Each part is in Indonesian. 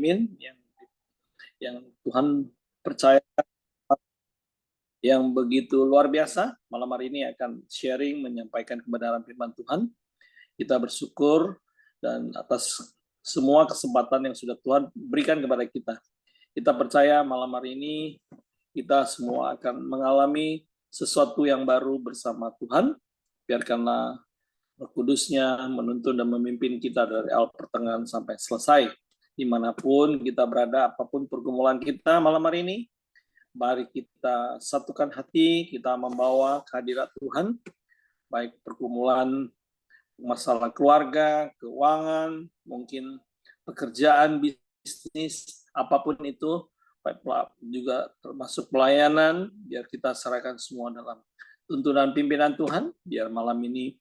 yang Tuhan percaya yang begitu luar biasa. Malam hari ini akan sharing menyampaikan kebenaran firman Tuhan. Kita bersyukur dan atas semua kesempatan yang sudah Tuhan berikan kepada kita. Kita percaya malam hari ini kita semua akan mengalami sesuatu yang baru bersama Tuhan. Biarkanlah Roh Kudus-Nya menuntun dan memimpin kita dari awal pertengahan sampai selesai. Dimanapun kita berada, apapun pergumulan kita malam hari ini, mari kita satukan hati, kita membawa kehadirat Tuhan, baik pergumulan masalah keluarga, keuangan, mungkin pekerjaan, bisnis, apapun itu, juga termasuk pelayanan, biar kita serahkan semua dalam tuntunan pimpinan Tuhan, biar malam ini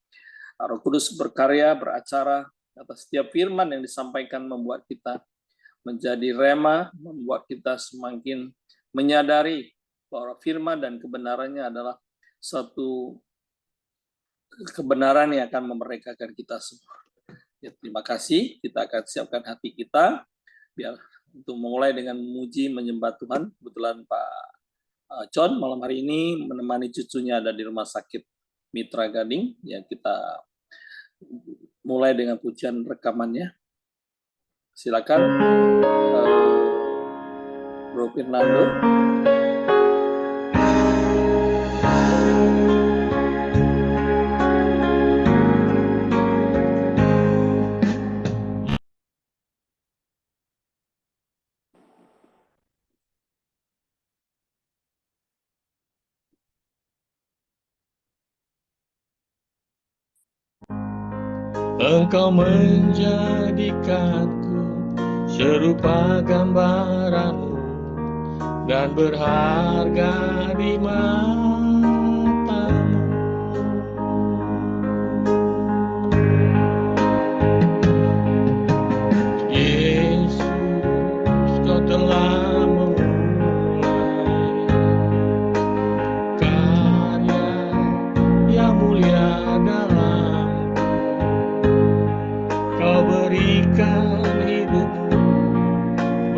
Roh Kudus berkarya, beracara atas setiap firman yang disampaikan, membuat kita menjadi rema, membuat kita semakin menyadari bahwa firman dan kebenarannya adalah suatu kebenaran yang akan memerdekakan kita semua. Ya, terima kasih, kita akan siapkan hati kita biar untuk memulai dengan memuji menyembah Tuhan. Kebetulan Pak John malam hari ini menemani cucunya ada di rumah sakit Mitra Gading. Ya, kita mulai dengan pujian rekamannya. Silakan Bro Fernando. Engkau menjadikanku serupa gambaranmu dan berharga di matamu. Yesus, kau telah memulai karya yang mulia dalam berikan hidupmu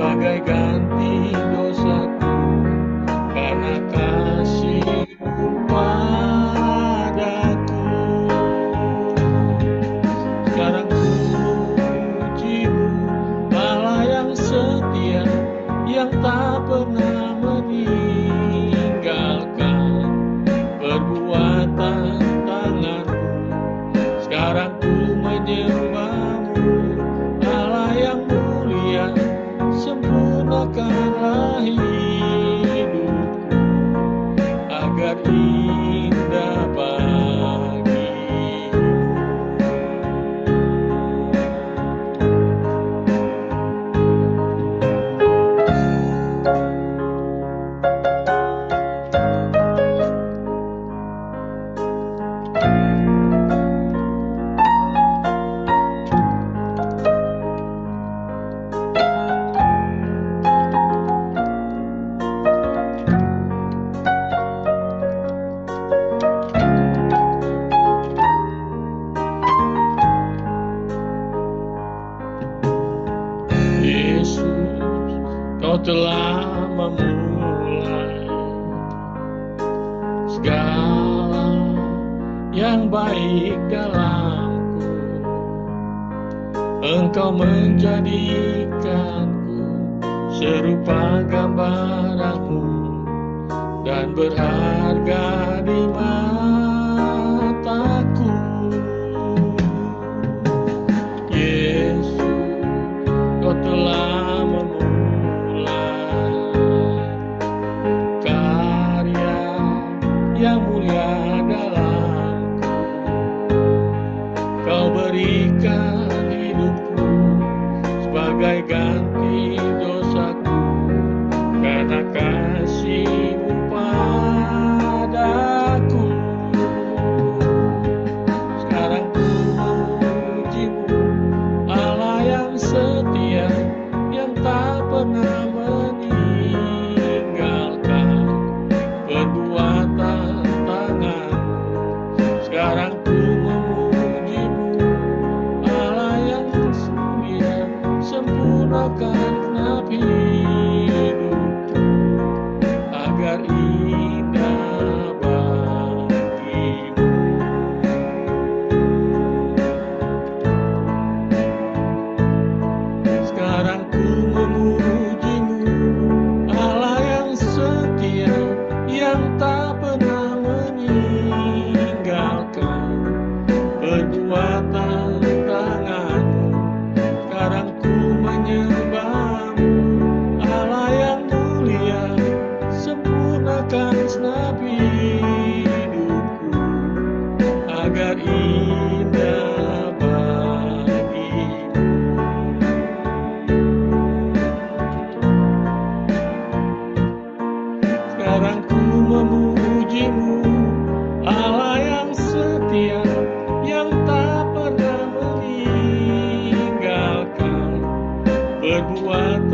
bagai ganti dosaku karena kasih-Mu padaku. Sekarang ku memuji-Mu, Allah yang setia, yang tak pernah meninggalkan perbuatan tangan-Mu. Sekarang ku menyembah sempurnakanlah hidupku agar indah bagimu. Kau telah memulai segala yang baik dalamku. Engkau menjadikanku serupa gambaranmu dan berharga di mataku. Yesus, kau telah yang mulia dalamku. Kau berikan hidupku sebagai ganti dosaku karena kasih-Mu padaku. Sekarang ku memuji-Mu, Allah yang setia, yang tak pernah meninggalkan perbuatan tangan-Mu. Sekarang ku memuji-Mu, Allah yang setia, sempurnakan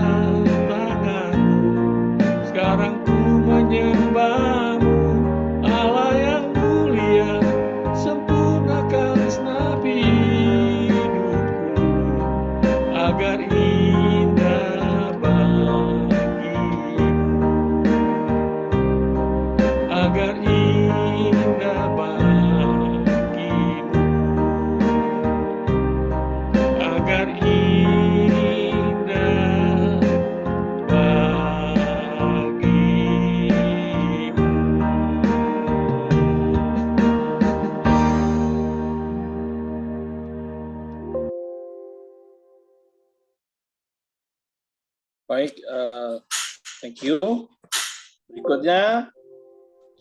tantanganku. Sekarang ku menyembah-Mu, Allah yang mulia, sempurnakan senapi hidupku, agar indah bagimu, agar indah bagimu, agar indah bagimu. Baik, thank you. Berikutnya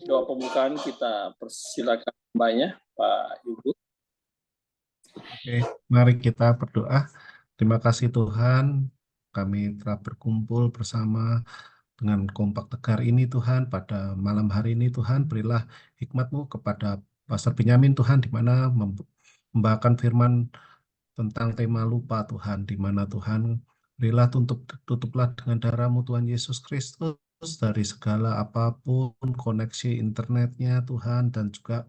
doa pembukaan kita persilakan Mbaknya, Pak Ibu. Oke, mari kita berdoa. Terima kasih Tuhan, kami telah berkumpul bersama dengan kompak tegar ini Tuhan pada malam hari ini Tuhan. Berilah hikmat-Mu kepada Pastor Benyamin Tuhan, di mana membawakan firman tentang tema lupa Tuhan, di mana Tuhan berilah tutuplah dengan darah-Mu Tuhan Yesus Kristus dari segala apapun koneksi internetnya Tuhan, dan juga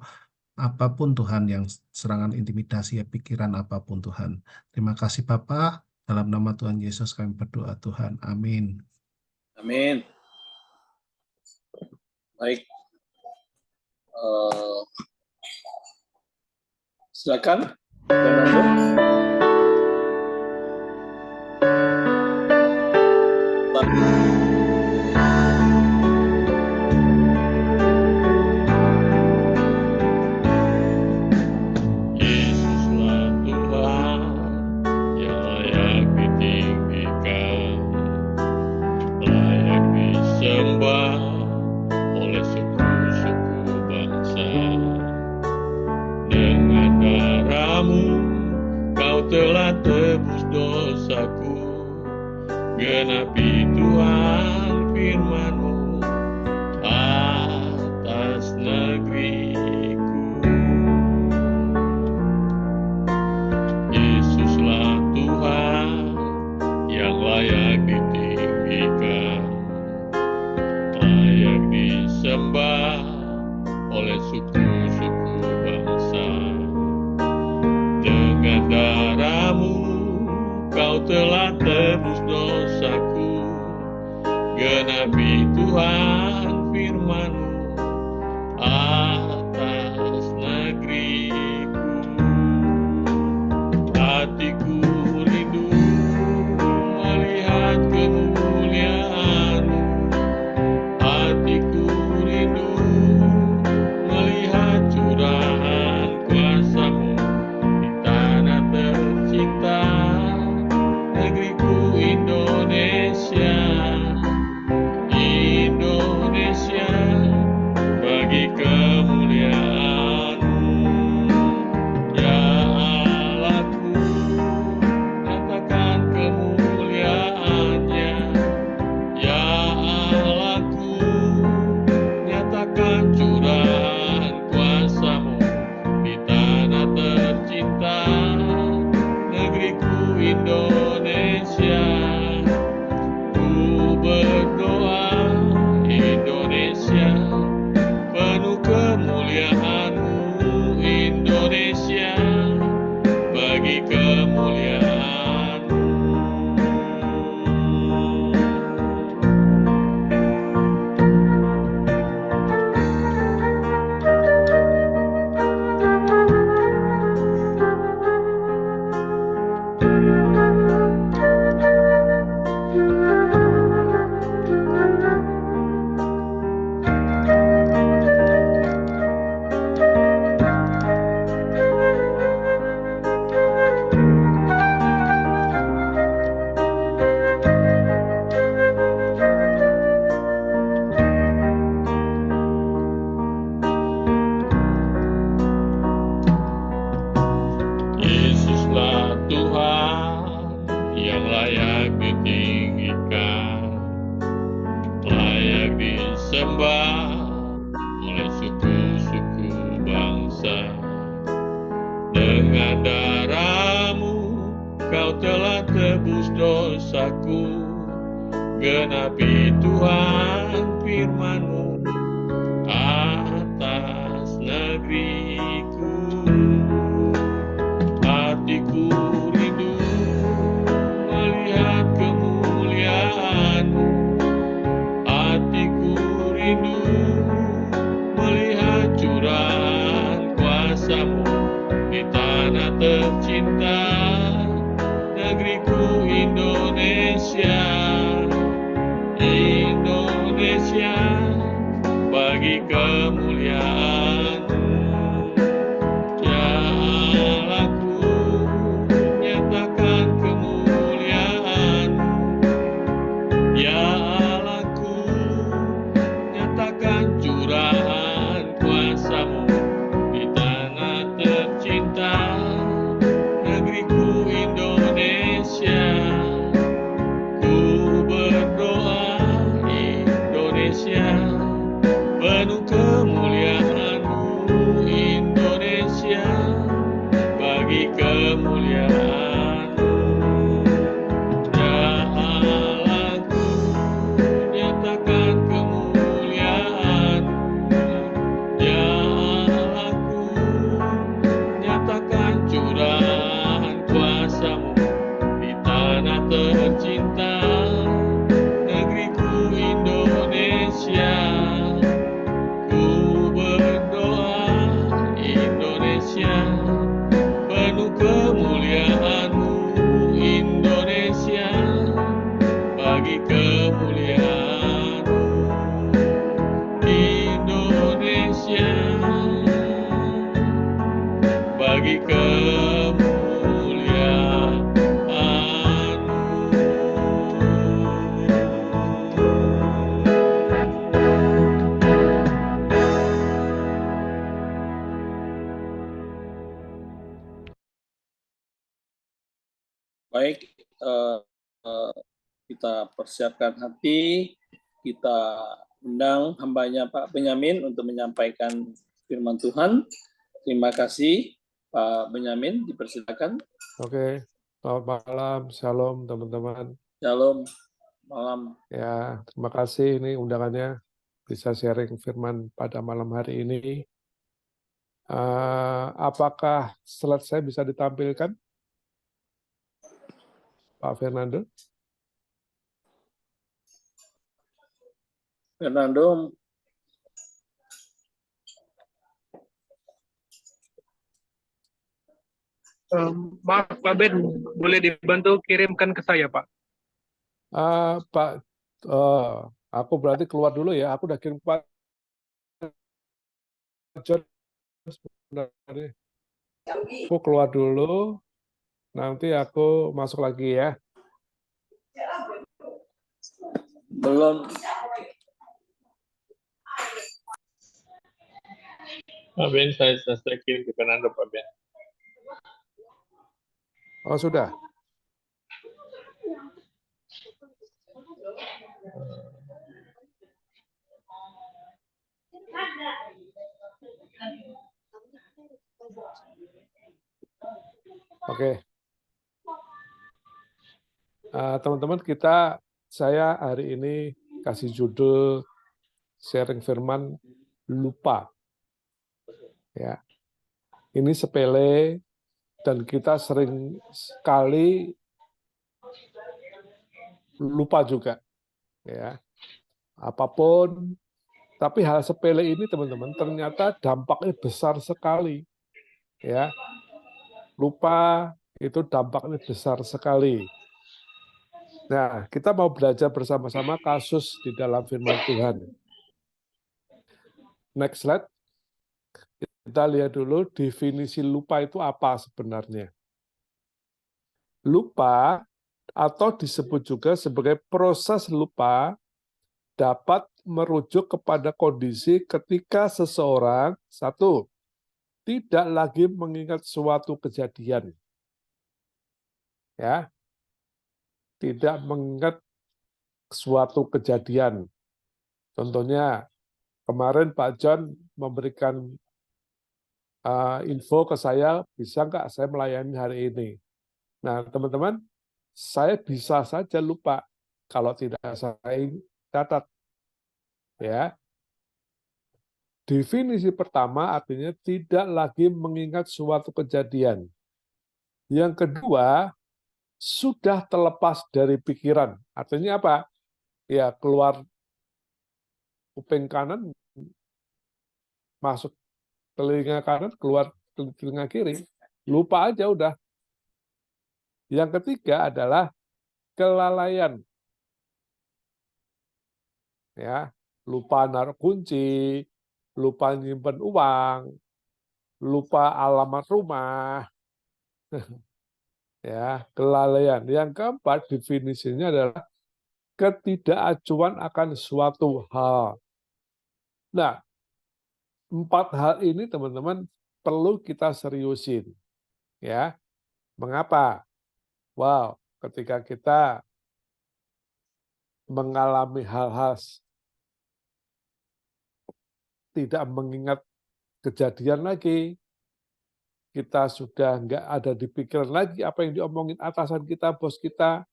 apapun Tuhan yang serangan intimidasi ya, pikiran apapun Tuhan. Terima kasih Bapa, dalam nama Tuhan Yesus kami berdoa Tuhan. Amin. Amin. Baik. Silakan, Fernando. Yesuslah Tuhan yang layak ditinggikan, layak disembah oleh suku-suku bangsa. Dengan darah-Mu Kau telah tebus dosaku, genapi Tuhan firman-Mu atas negeriku. Yesuslah Tuhan yang layak ditinggikan, layak disembah oleh suku-suku bangsa. Dengan darah-Mu Kau telah tebus dosaku, genapi Tuhan firman-Mu atas negeriku. Hatiku rindu melihat kemuliaan-Mu, hatiku rindu melihat curahan kuasa-Mu di tanah tercinta, negeriku Indonesia. Indonesia, bagi kemuliaan-Mu. Ya Allahku, nyatakan kemuliaan-Nya. Ya Allahku, nyatakan curahan kuasa-Mu di tanah tercinta, negeriku Indonesia. Ku berdoa Indonesia, penuh kemuliaan-Mu. Indonesia, bagi kemuliaan-Mu. Yesuslah Tuhan yang layak ditinggikan, layak disembah oleh suku-suku bangsa. Dengan darah-Mu Kau telah tebus dosaku, genapi Tuhan firman-Mu atas negeriku. Hatiku rindu melihat kemuliaan-Mu. Hatiku rindu melihat curahan kuasa-Mu di tanah tercinta, negeriku Indonesia. Indonesia, bagi kemuliaan-Mu. Ya Allahku, nyatakan kemuliaan-Mu. Ya Allahku, nyatakan curahan kuasa-Mu di tanah tercinta, negeriku Indonesia. Ku berdoa Indonesia, penuh kemuliaan-Mu. Indonesia, bagi kemuliaan-Mu. Ya Allahku, nyatakan kemuliaan-Mu. Ya Allahku, nyatakan curahan kuasa-Mu di tanah tercinta, negeriku Indonesia. Ku berdoa Indonesia, penuh kemuliaan-Mu. Indonesia, bagi kemuliaan-Mu. Indonesia, bagi Baik, kita persiapkan hati, kita undang hambanya Pak Benyamin untuk menyampaikan firman Tuhan. Terima kasih Pak Benyamin, dipersilakan. Oke, selamat malam, shalom teman-teman. Shalom, malam. Ya, terima kasih ini undangannya bisa sharing firman pada malam hari ini. Apakah slide saya bisa ditampilkan, Pak Fernando? Fernando, maaf Pak Ben, boleh dibantu kirimkan ke saya Pak? Pak, aku berarti keluar dulu ya. Aku udah kirim Pak John sebenarnya. Aku keluar dulu, nanti aku masuk lagi ya. belum. Pak Ben, saya kirim ke Fernando, Pak Ben. Oh, sudah. Oke. Teman-teman, saya hari ini kasih judul sharing firman lupa. Ya. Ini sepele dan kita sering sekali lupa juga. Ya. Apapun, tapi hal sepele ini teman-teman ternyata dampaknya besar sekali. Ya. Lupa itu dampaknya besar sekali. Nah, kita mau belajar bersama-sama kasus di dalam firman Tuhan. Next slide. Kita lihat dulu definisi lupa itu apa sebenarnya. Lupa atau disebut juga sebagai proses lupa dapat merujuk kepada kondisi ketika seseorang, satu, tidak lagi mengingat suatu kejadian. Ya. Tidak mengingat suatu kejadian. Contohnya, kemarin Pak John memberikan info ke saya, bisa nggak saya melayani hari ini? Nah, teman-teman, saya bisa saja lupa, Kalau tidak saya catat, ya. Definisi pertama artinya tidak lagi mengingat suatu kejadian. Yang kedua, sudah terlepas dari pikiran. Artinya apa? Ya, keluar kuping kanan, masuk telinga kanan, keluar telinga kiri. Lupa aja udah. Yang ketiga adalah kelalaian. Ya, lupa naruh kunci, lupa nyimpen uang, lupa alamat rumah, ya, kelalaian. Yang keempat definisinya adalah ketidakacuan akan suatu hal. Nah, 4 hal ini teman-teman perlu kita seriusin. Ya, mengapa? Wow, ketika kita mengalami hal-hal tidak mengingat kejadian lagi, kita sudah nggak ada di pikiran lagi apa yang diomongin atasan kita, bos kita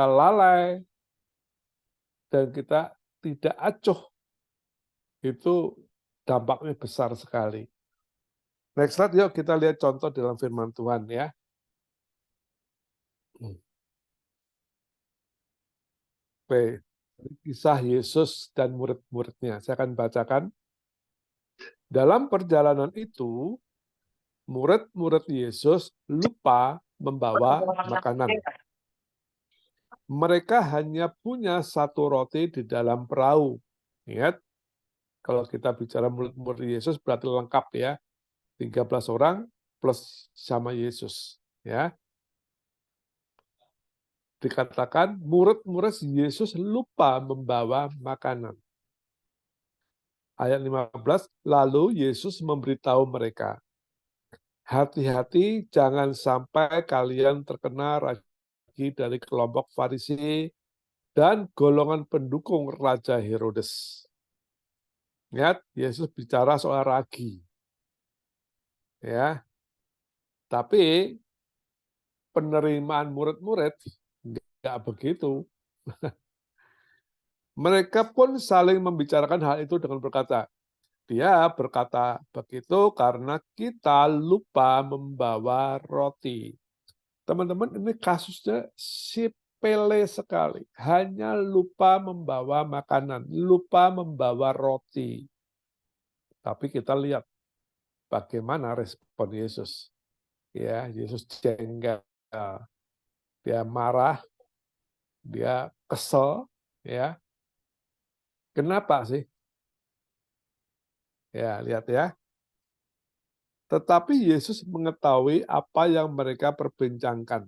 lalai, dan kita tidak acuh, itu dampaknya besar sekali. Next slide, yuk kita lihat contoh dalam firman Tuhan ya. Oke, kisah Yesus dan murid-muridnya. Saya akan bacakan. Dalam perjalanan itu, murid-murid Yesus lupa membawa makanan. Mereka hanya punya 1 roti di dalam perahu. Ingat, kalau kita bicara murid-murid Yesus berarti lengkap ya. 13 orang plus sama Yesus. Ya. Dikatakan murid-murid Yesus lupa membawa makanan. Ayat 15, lalu Yesus memberitahu mereka, hati-hati jangan sampai kalian terkena ragi dari kelompok Farisi dan golongan pendukung Raja Herodes. Lihat, Yesus bicara soal ragi. Ya. Tapi penerimaan murid-murid nggak begitu. Mereka pun saling membicarakan hal itu dengan berkata, dia berkata begitu karena kita lupa membawa roti. Teman-teman, ini kasusnya sepele sekali. Hanya lupa membawa makanan, lupa membawa roti. Tapi kita lihat bagaimana respon Yesus. Ya, Yesus jengkel, dia marah, dia kesel, ya. Kenapa sih? Ya, lihat ya. Tetapi Yesus mengetahui apa yang mereka perbincangkan.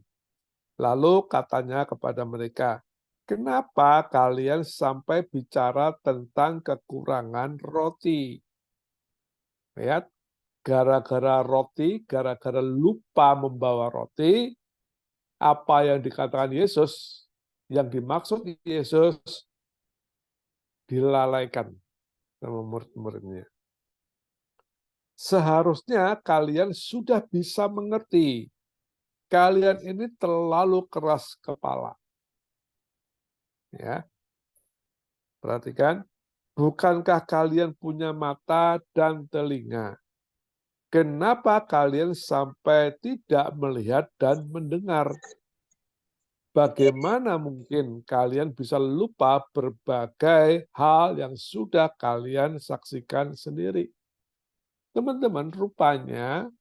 Lalu katanya kepada mereka, kenapa kalian sampai bicara tentang kekurangan roti? Lihat, gara-gara roti, gara-gara lupa membawa roti, apa yang dikatakan Yesus, yang dimaksud Yesus, dilalaikan sama murid-muridnya. Seharusnya kalian sudah bisa mengerti. Kalian ini terlalu keras kepala. Ya. Perhatikan, bukankah kalian punya mata dan telinga? Kenapa kalian sampai tidak melihat dan mendengar? Bagaimana mungkin kalian bisa lupa berbagai hal yang sudah kalian saksikan sendiri? Teman-teman, rupanya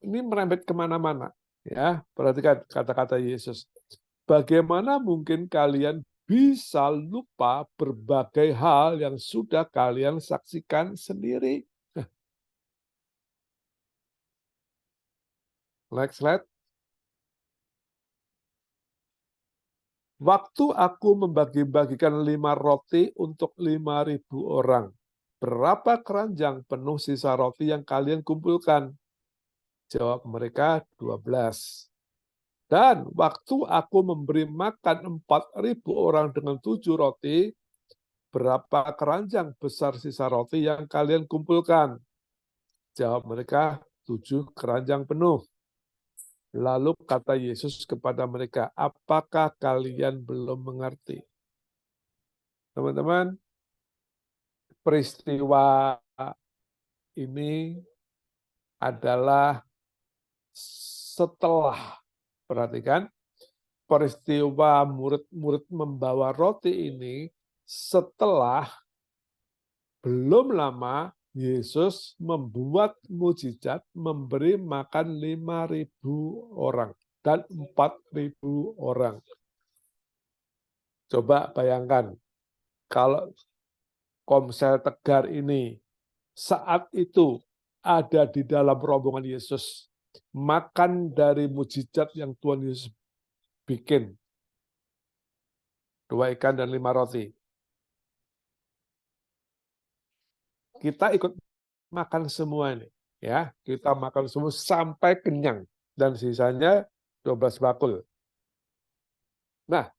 ini merembet kemana-mana. Ya, perhatikan kata-kata Yesus. Bagaimana mungkin kalian bisa lupa berbagai hal yang sudah kalian saksikan sendiri? Next slide. Waktu aku membagi-bagikan 5 roti untuk 5.000 orang, berapa keranjang penuh sisa roti yang kalian kumpulkan? Jawab mereka, 12. Dan waktu aku memberi makan 4.000 orang dengan 7 roti, berapa keranjang besar sisa roti yang kalian kumpulkan? Jawab mereka, 7 keranjang penuh. Lalu kata Yesus kepada mereka, apakah kalian belum mengerti? Teman-teman, peristiwa ini adalah setelah, perhatikan, peristiwa murid-murid membawa roti ini setelah belum lama Yesus membuat mujizat memberi makan 5.000 orang dan 4.000 orang. Coba bayangkan, kalau Komsel Tegar ini saat itu ada di dalam rombongan Yesus, makan dari mujizat yang Tuhan Yesus bikin, 2 ikan dan 5 roti. Kita ikut makan semua ini, ya, kita makan semua sampai kenyang dan sisanya 12 bakul. Nah,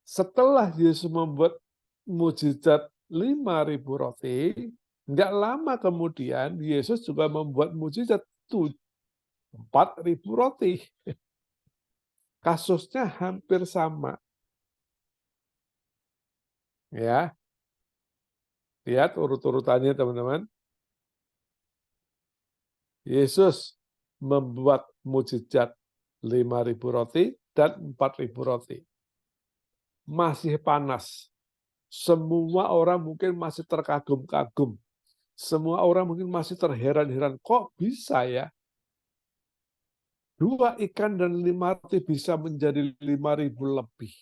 setelah Yesus membuat mujizat 5.000 roti, nggak lama kemudian Yesus juga membuat mujizat 4.000 roti. Kasusnya hampir sama. Ya, lihat urut-urutannya teman-teman. Yesus membuat mujizat 5.000 roti dan 4.000 roti. Masih panas. Semua orang mungkin masih terkagum-kagum. Semua orang mungkin masih terheran-heran. Kok bisa ya? 2 ikan dan 5 roti bisa menjadi 5.000 lebih.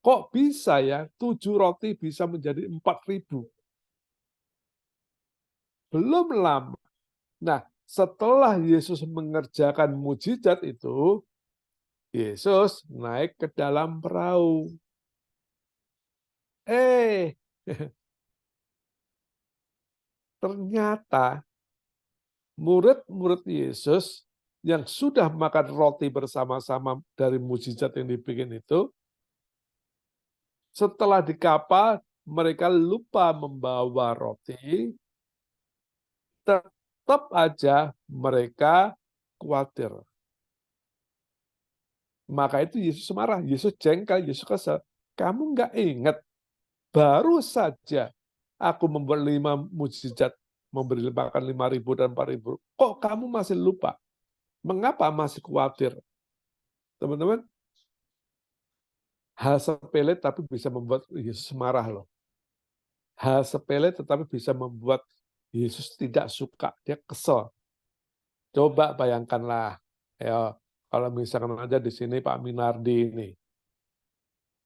Kok bisa ya 7 roti bisa menjadi 4.000? Belum lama. Nah, setelah Yesus mengerjakan mujizat itu, Yesus naik ke dalam perahu. Ternyata murid-murid Yesus yang sudah makan roti bersama-sama dari mujizat yang dibikin itu, setelah di kapal, mereka lupa membawa roti, tetap aja mereka khawatir. Maka itu Yesus marah, Yesus jengkel, Yesus kesal. Kamu nggak ingat, baru saja aku membuat 5 mujizat, memberi makan 5.000 dan 4.000. Kok kamu masih lupa? Mengapa masih khawatir? Teman-teman, hal sepele tapi bisa membuat Yesus marah loh. Hal sepele tetapi bisa membuat Yesus tidak suka, dia kesel. Coba bayangkanlah, ya kalau misalkan aja di sini Pak Minardi ini,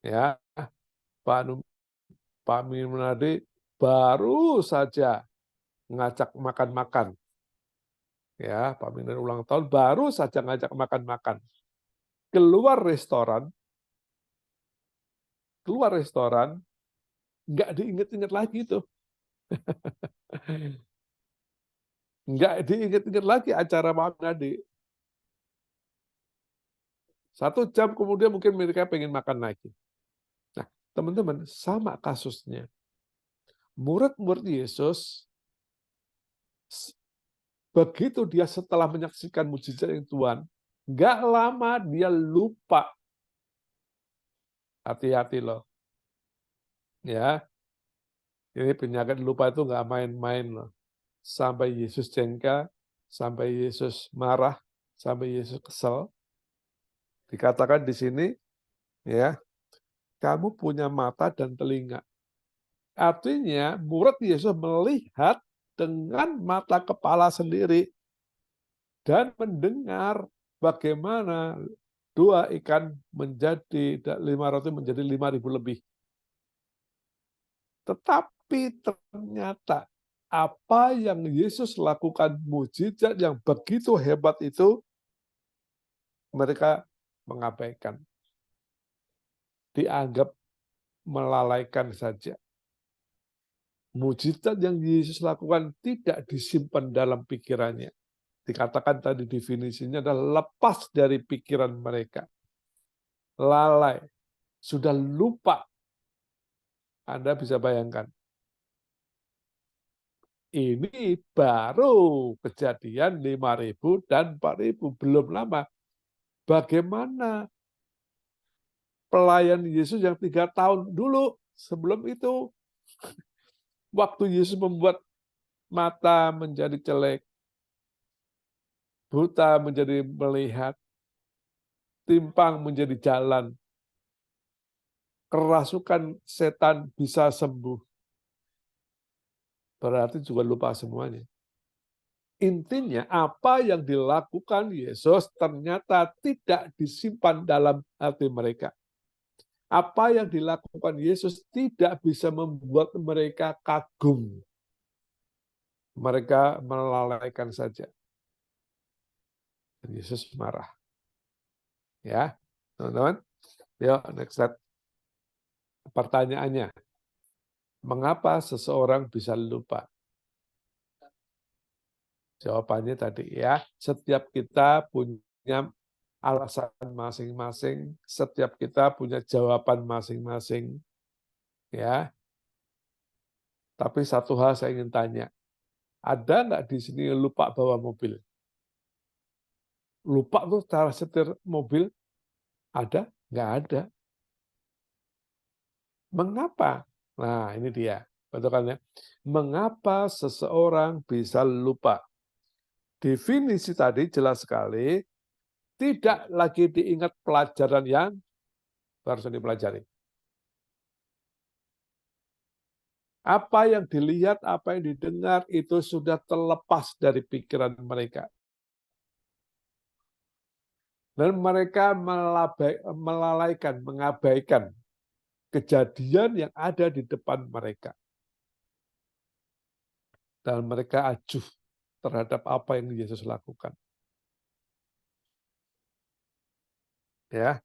ya Pak Minardi baru saja ngajak makan-makan, ya Pak Minardi ulang tahun baru saja ngajak makan-makan, keluar restoran, nggak diinget-inget lagi tuh. Nggak diinget-inget lagi acara Pak Minardi. 1 jam kemudian mungkin mereka pengen makan lagi. Nah, teman-teman, sama kasusnya. Murid-murid Yesus, begitu dia setelah menyaksikan mujizat yang Tuhan, nggak lama dia lupa. Hati-hati loh. Ya, ini penyakit lupa itu nggak main-main loh. Sampai Yesus jengkel, sampai Yesus marah, sampai Yesus kesel. Dikatakan di sini, ya, kamu punya mata dan telinga. Artinya murid Yesus melihat dengan mata kepala sendiri dan mendengar bagaimana 2 ikan menjadi 5 roti menjadi 5.000 lebih. Tetapi ternyata apa yang Yesus lakukan, mujizat yang begitu hebat itu, mereka mengabaikan. Dianggap melalaikan saja. Mujizat yang Yesus lakukan tidak disimpan dalam pikirannya. Dikatakan tadi definisinya adalah lepas dari pikiran mereka. Lalai. Sudah lupa. Anda bisa bayangkan. Ini baru kejadian 5.000 dan 4.000. Belum lama. Bagaimana pelayan Yesus yang 3 tahun dulu sebelum itu, waktu Yesus membuat mata menjadi jelek, buta menjadi melihat, timpang menjadi jalan, kerasukan setan bisa sembuh. Berarti juga lupa semuanya. Intinya apa yang dilakukan Yesus ternyata tidak disimpan dalam hati mereka. Apa yang dilakukan Yesus tidak bisa membuat mereka kagum. Mereka melalaikan saja. Dan Yesus marah. Ya, teman-teman. Yuk, next slide. Pertanyaannya, mengapa seseorang bisa lupa? Jawabannya tadi ya, setiap kita punya alasan masing-masing, setiap kita punya jawaban masing-masing. Ya. Tapi satu hal saya ingin tanya, ada nggak di sini lupa bawa mobil? Lupa tuh cara setir mobil? Ada? Nggak ada. Mengapa? Nah, ini dia. Bentukannya. Mengapa seseorang bisa lupa? Definisi tadi jelas sekali, tidak lagi diingat pelajaran yang barusan dipelajari. Apa yang dilihat, apa yang didengar, itu sudah terlepas dari pikiran mereka. Dan mereka melalaikan, mengabaikan kejadian yang ada di depan mereka. Dan mereka acuh terhadap apa yang Yesus lakukan. Ya.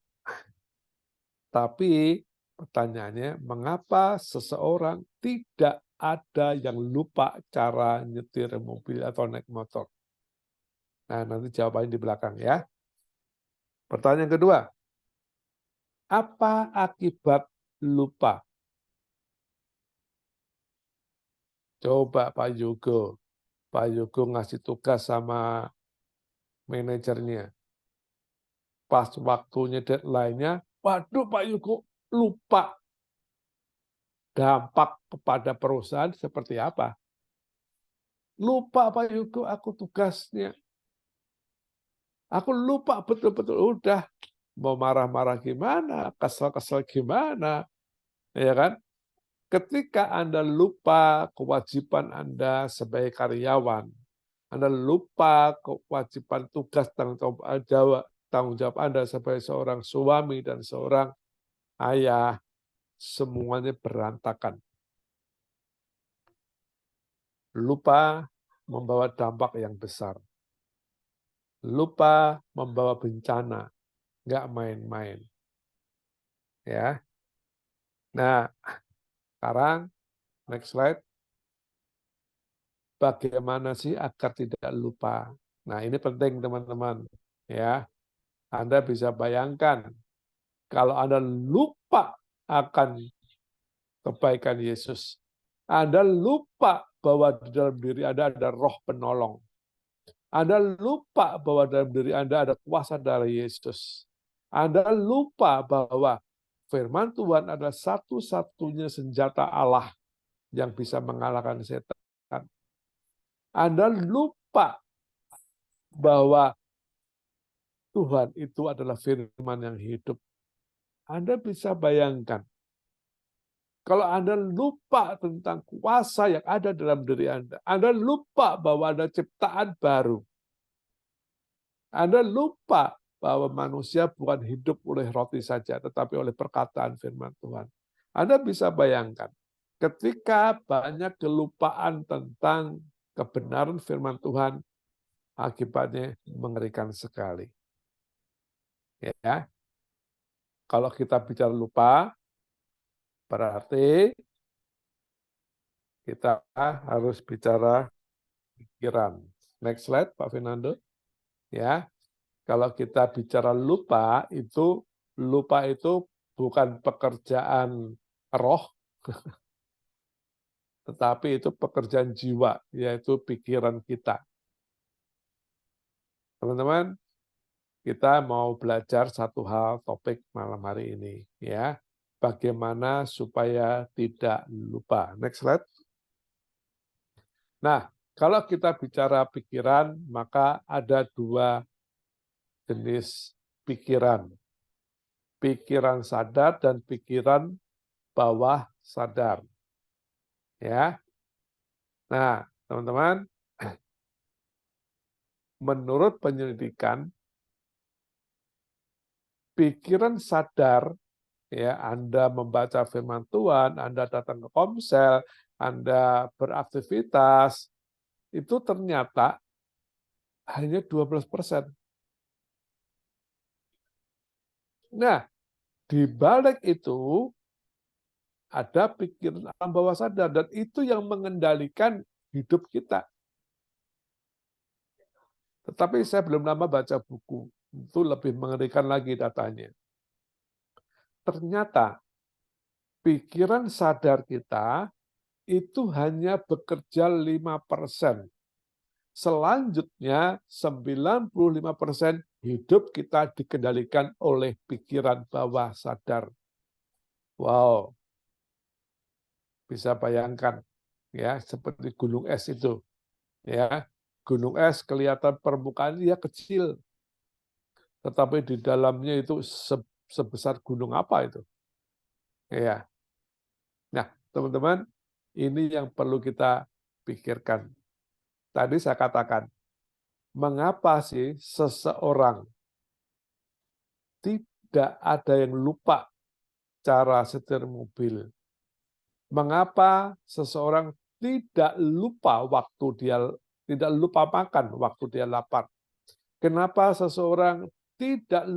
Tapi pertanyaannya, mengapa seseorang tidak ada yang lupa cara nyetir mobil atau naik motor? Nah, nanti jawabannya di belakang ya. Pertanyaan kedua, apa akibat lupa? Coba Pak Yugo ngasih tugas sama manajernya. Pas waktunya deadline-nya, waduh Pak Yugo lupa. Dampak kepada perusahaan seperti apa? Lupa Pak Yugo, aku tugasnya. Aku lupa betul-betul, udah. Mau marah-marah gimana, kesel-kesel gimana. Ya kan? Ketika Anda lupa kewajiban Anda sebagai karyawan, Anda lupa kewajiban tugas tanggung jawab Anda sebagai seorang suami dan seorang ayah, semuanya berantakan. Lupa membawa dampak yang besar. Lupa membawa bencana, nggak main-main. Ya. Nah, sekarang next slide. Bagaimana sih agar tidak lupa? Nah, ini penting teman-teman. Ya, Anda bisa bayangkan kalau Anda lupa akan kebaikan Yesus, Anda lupa bahwa di dalam diri Anda ada roh penolong. Anda lupa bahwa dalam diri Anda ada kuasa dari Yesus. Anda lupa bahwa firman Tuhan adalah satu-satunya senjata Allah yang bisa mengalahkan setan. Anda lupa bahwa Tuhan itu adalah firman yang hidup. Anda bisa bayangkan, kalau Anda lupa tentang kuasa yang ada dalam diri Anda lupa bahwa ada ciptaan baru. Anda lupa bahwa manusia bukan hidup oleh roti saja, tetapi oleh perkataan firman Tuhan. Anda bisa bayangkan, ketika banyak kelupaan tentang kebenaran firman Tuhan, akibatnya mengerikan sekali. Ya, kalau kita bicara lupa, berarti kita harus bicara pikiran. Next slide, Pak Fernando. Ya, kalau kita bicara lupa itu bukan pekerjaan roh, tetapi itu pekerjaan jiwa, yaitu pikiran kita. Teman-teman, kita mau belajar satu hal topik malam hari ini, ya. Bagaimana supaya tidak lupa. Next slide. Nah, kalau kita bicara pikiran, maka ada dua jenis pikiran. Pikiran sadar dan pikiran bawah sadar. Ya. Nah, teman-teman, menurut penyelidikan, pikiran sadar, ya, Anda membaca firman Tuhan, Anda datang ke komsel, Anda beraktivitas, itu ternyata hanya 12%. Nah, di balik itu ada pikiran alam bawah sadar, dan itu yang mengendalikan hidup kita. Tetapi saya belum lama baca buku, itu lebih mengerikan lagi datanya. Ternyata pikiran sadar kita itu hanya bekerja 5%. Selanjutnya 95% hidup kita dikendalikan oleh pikiran bawah sadar. Wow. Bisa bayangkan, ya, seperti gunung es itu. Ya, gunung es kelihatan permukaan dia kecil, tetapi di dalamnya itu sebesar gunung apa itu. Ya. Nah, teman-teman, ini yang perlu kita pikirkan. Tadi saya katakan, mengapa sih seseorang tidak ada yang lupa cara setir mobil? Mengapa seseorang tidak lupa tidak lupa makan waktu dia lapar? Kenapa seseorang tidak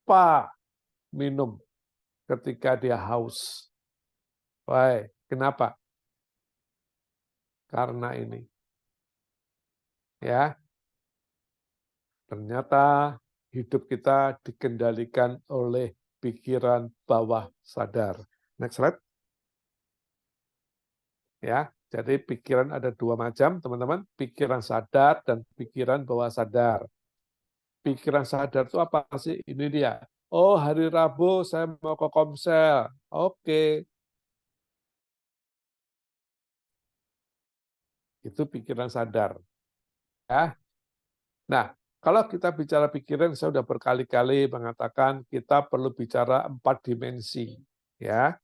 lupa minum ketika dia haus? Why? Kenapa? Karena ini. Ya. Ternyata hidup kita dikendalikan oleh pikiran bawah sadar. Next slide. Ya, jadi pikiran ada dua macam, teman-teman. Pikiran sadar dan pikiran bawah sadar. Pikiran sadar itu apa sih? Ini dia. Oh, hari Rabu saya mau ke komsel. Oke. Itu pikiran sadar. Ya. Nah, kalau kita bicara pikiran, saya sudah berkali-kali mengatakan kita perlu bicara 4 dimensi. Ya.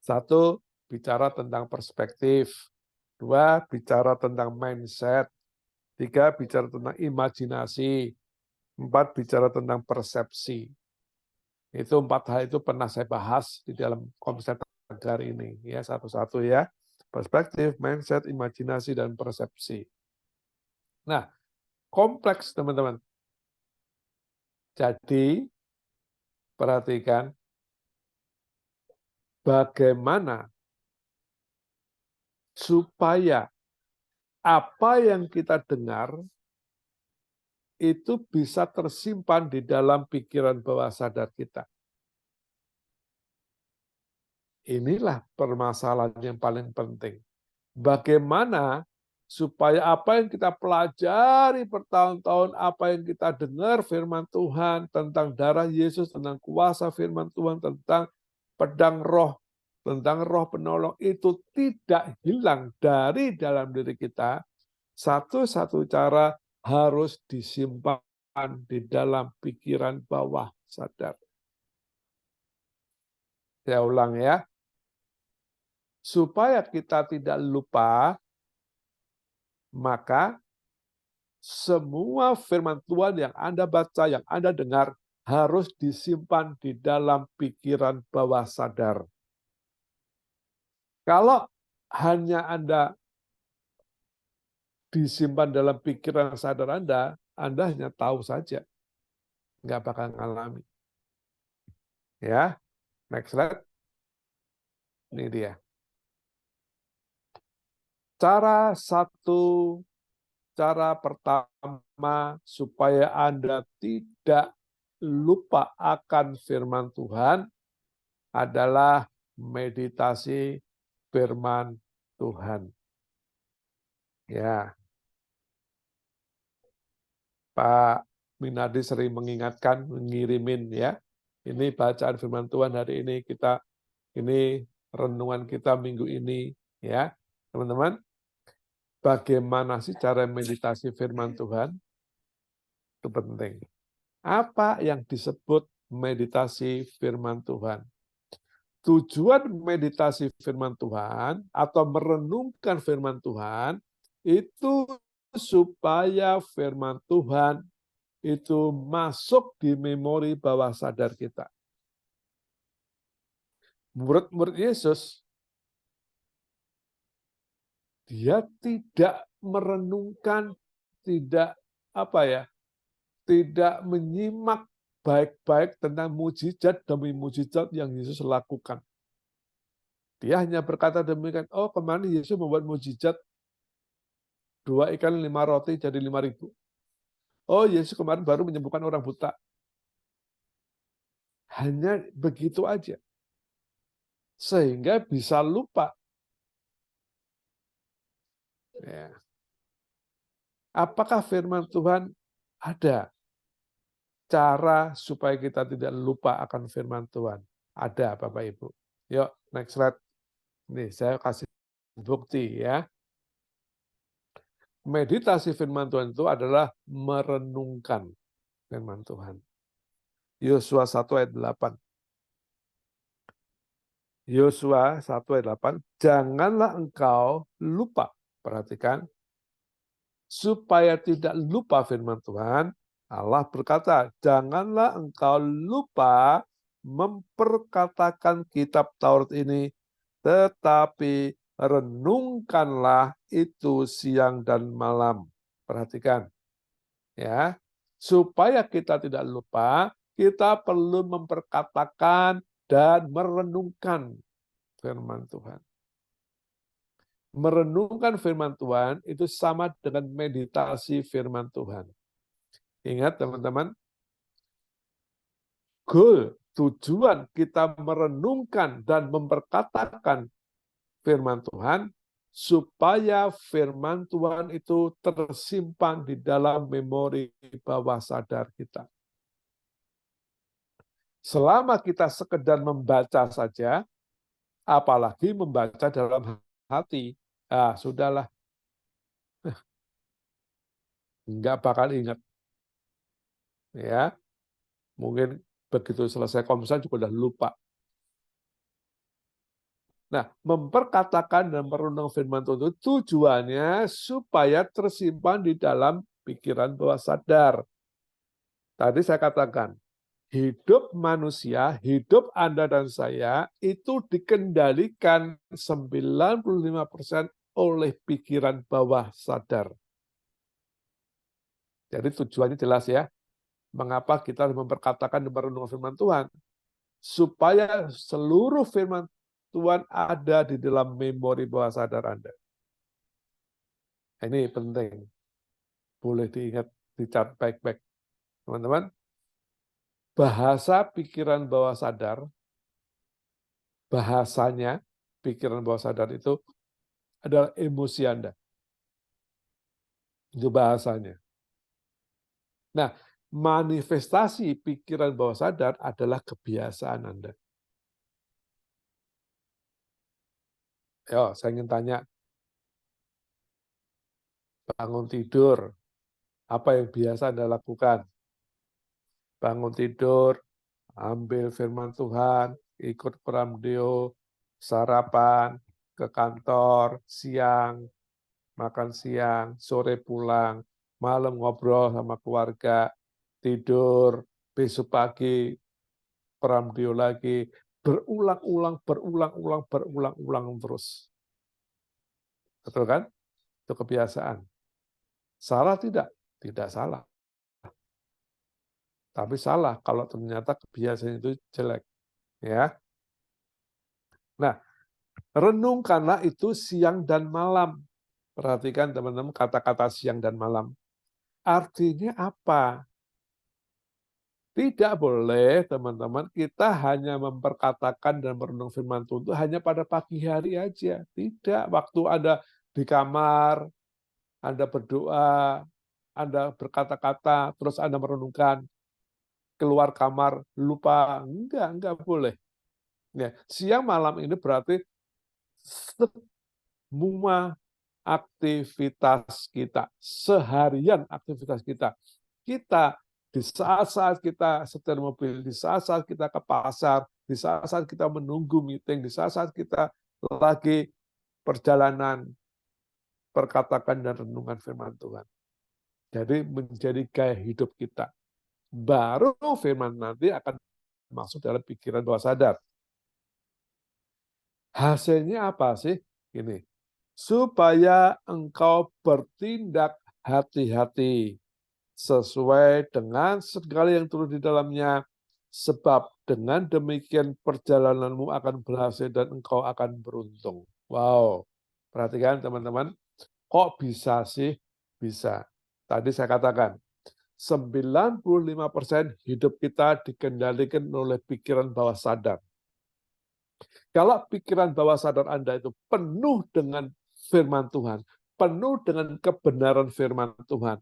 1, bicara tentang perspektif. 2, bicara tentang mindset. 3, bicara tentang imajinasi. 4, bicara tentang persepsi. Itu 4 hal itu pernah saya bahas di dalam konsep tegar ini. Ya, satu-satu ya. Perspektif, mindset, imajinasi, dan persepsi. Nah, kompleks teman-teman. Jadi, perhatikan bagaimana supaya apa yang kita dengar itu bisa tersimpan di dalam pikiran bawah sadar kita. Inilah permasalahan yang paling penting. Bagaimana supaya apa yang kita pelajari bertahun-tahun, apa yang kita dengar firman Tuhan tentang darah Yesus, tentang kuasa firman Tuhan, tentang pedang roh, tentang roh penolong, itu tidak hilang dari dalam diri kita. Satu-satu cara harus disimpan di dalam pikiran bawah sadar. Saya ulang ya. Supaya kita tidak lupa, maka semua firman Tuhan yang Anda baca, yang Anda dengar, harus disimpan di dalam pikiran bawah sadar. Kalau hanya Anda disimpan dalam pikiran sadar Anda hanya tahu saja. Nggak bakal ngalami. Ya, next slide. Ini dia. Cara pertama supaya Anda tidak lupa akan firman Tuhan adalah meditasi firman Tuhan. Ya. Pak Minadi sering mengingatkan, mengirimin ya. Ini bacaan firman Tuhan hari ini, ini renungan kita minggu ini ya. Teman-teman, bagaimana sih cara meditasi firman Tuhan? Itu penting. Apa yang disebut meditasi firman Tuhan? Tujuan meditasi firman Tuhan atau merenungkan firman Tuhan itu supaya firman Tuhan itu masuk di memori bawah sadar kita. Murid-murid Yesus, dia tidak merenungkan, tidak tidak menyimak baik-baik tentang mujizat demi mujizat yang Yesus lakukan. Dia hanya berkata demikian, oh kemarin Yesus membuat mujizat 2 ikan 5 roti jadi 5.000. Oh Yesus kemarin baru menyembuhkan orang buta. Hanya begitu aja. Sehingga bisa lupa. Ya. Apakah firman Tuhan ada cara supaya kita tidak lupa akan firman Tuhan? Ada Bapak Ibu. Yuk, next slide. Nih, saya kasih bukti ya. Meditasi firman Tuhan itu adalah merenungkan firman Tuhan. Yosua 1 ayat 8. Yosua 1 ayat 8. Janganlah engkau lupa. Perhatikan. Supaya tidak lupa firman Tuhan, Allah berkata, janganlah engkau lupa memperkatakan kitab Taurat ini, tetapi renungkanlah itu siang dan malam. Perhatikan. Ya, supaya kita tidak lupa, kita perlu memperkatakan dan merenungkan firman Tuhan. Merenungkan firman Tuhan itu sama dengan meditasi firman Tuhan. Ingat teman-teman, goal, tujuan kita merenungkan dan memperkatakan firman Tuhan, supaya firman Tuhan itu tersimpan di dalam memori bawah sadar kita. Selama kita sekedar membaca saja, apalagi membaca dalam hati, sudahlah, nggak bakal ingat. Ya, mungkin begitu selesai komsel juga udah lupa. Nah, memperkatakan dan merenung firman Tuhan itu tujuannya supaya tersimpan di dalam pikiran bawah sadar. Tadi saya katakan, hidup manusia, hidup Anda dan saya itu dikendalikan 95% oleh pikiran bawah sadar. Jadi tujuannya jelas ya. Mengapa kita harus memperkatakan dan merenung firman Tuhan? Supaya seluruh firman Tuhan ada di dalam memori bawah sadar Anda. Ini penting. Boleh diingat, dicatat baik-baik. Teman-teman, bahasa pikiran bawah sadar, bahasanya pikiran bawah sadar itu adalah emosi Anda. Itu bahasanya. Nah, manifestasi pikiran bawah sadar adalah kebiasaan Anda. Yo, saya ingin tanya, bangun tidur, apa yang biasa Anda lakukan? Bangun tidur, ambil firman Tuhan, ikut pramdeo, sarapan, ke kantor, siang, makan siang, sore pulang, malam ngobrol sama keluarga, tidur, besok pagi, pramdeo lagi, berulang-ulang terus. Betul kan? Itu kebiasaan. Salah tidak? Tidak salah. Tapi salah kalau ternyata kebiasaan itu jelek. Ya. Nah, renungkanlah itu siang dan malam. Perhatikan teman-teman kata-kata siang dan malam. Artinya apa? Tidak boleh teman-teman kita hanya memperkatakan dan merenung firman Tuhan itu hanya pada pagi hari aja. Tidak, waktu Anda di kamar, Anda berdoa, Anda berkata-kata, terus Anda merenungkan, keluar kamar, lupa. Enggak boleh. Ya, siang malam ini berarti semua aktivitas kita, seharian aktivitas kita. Kita di saat-saat kita setir mobil, di saat-saat kita ke pasar, di saat-saat kita menunggu meeting, di saat-saat kita lagi perjalanan, perkatakan dan renungan firman Tuhan. Jadi menjadi gaya hidup kita. Baru firman nanti akan masuk dalam pikiran bawah sadar. Hasilnya apa sih? Ini, supaya engkau bertindak hati-hati sesuai dengan segala yang turun di dalamnya, sebab dengan demikian perjalananmu akan berhasil dan engkau akan beruntung. Wow, perhatikan teman-teman, kok bisa sih? Bisa. Tadi saya katakan, 95% hidup kita dikendalikan oleh pikiran bawah sadar. Kalau pikiran bawah sadar Anda itu penuh dengan firman Tuhan, penuh dengan kebenaran firman Tuhan,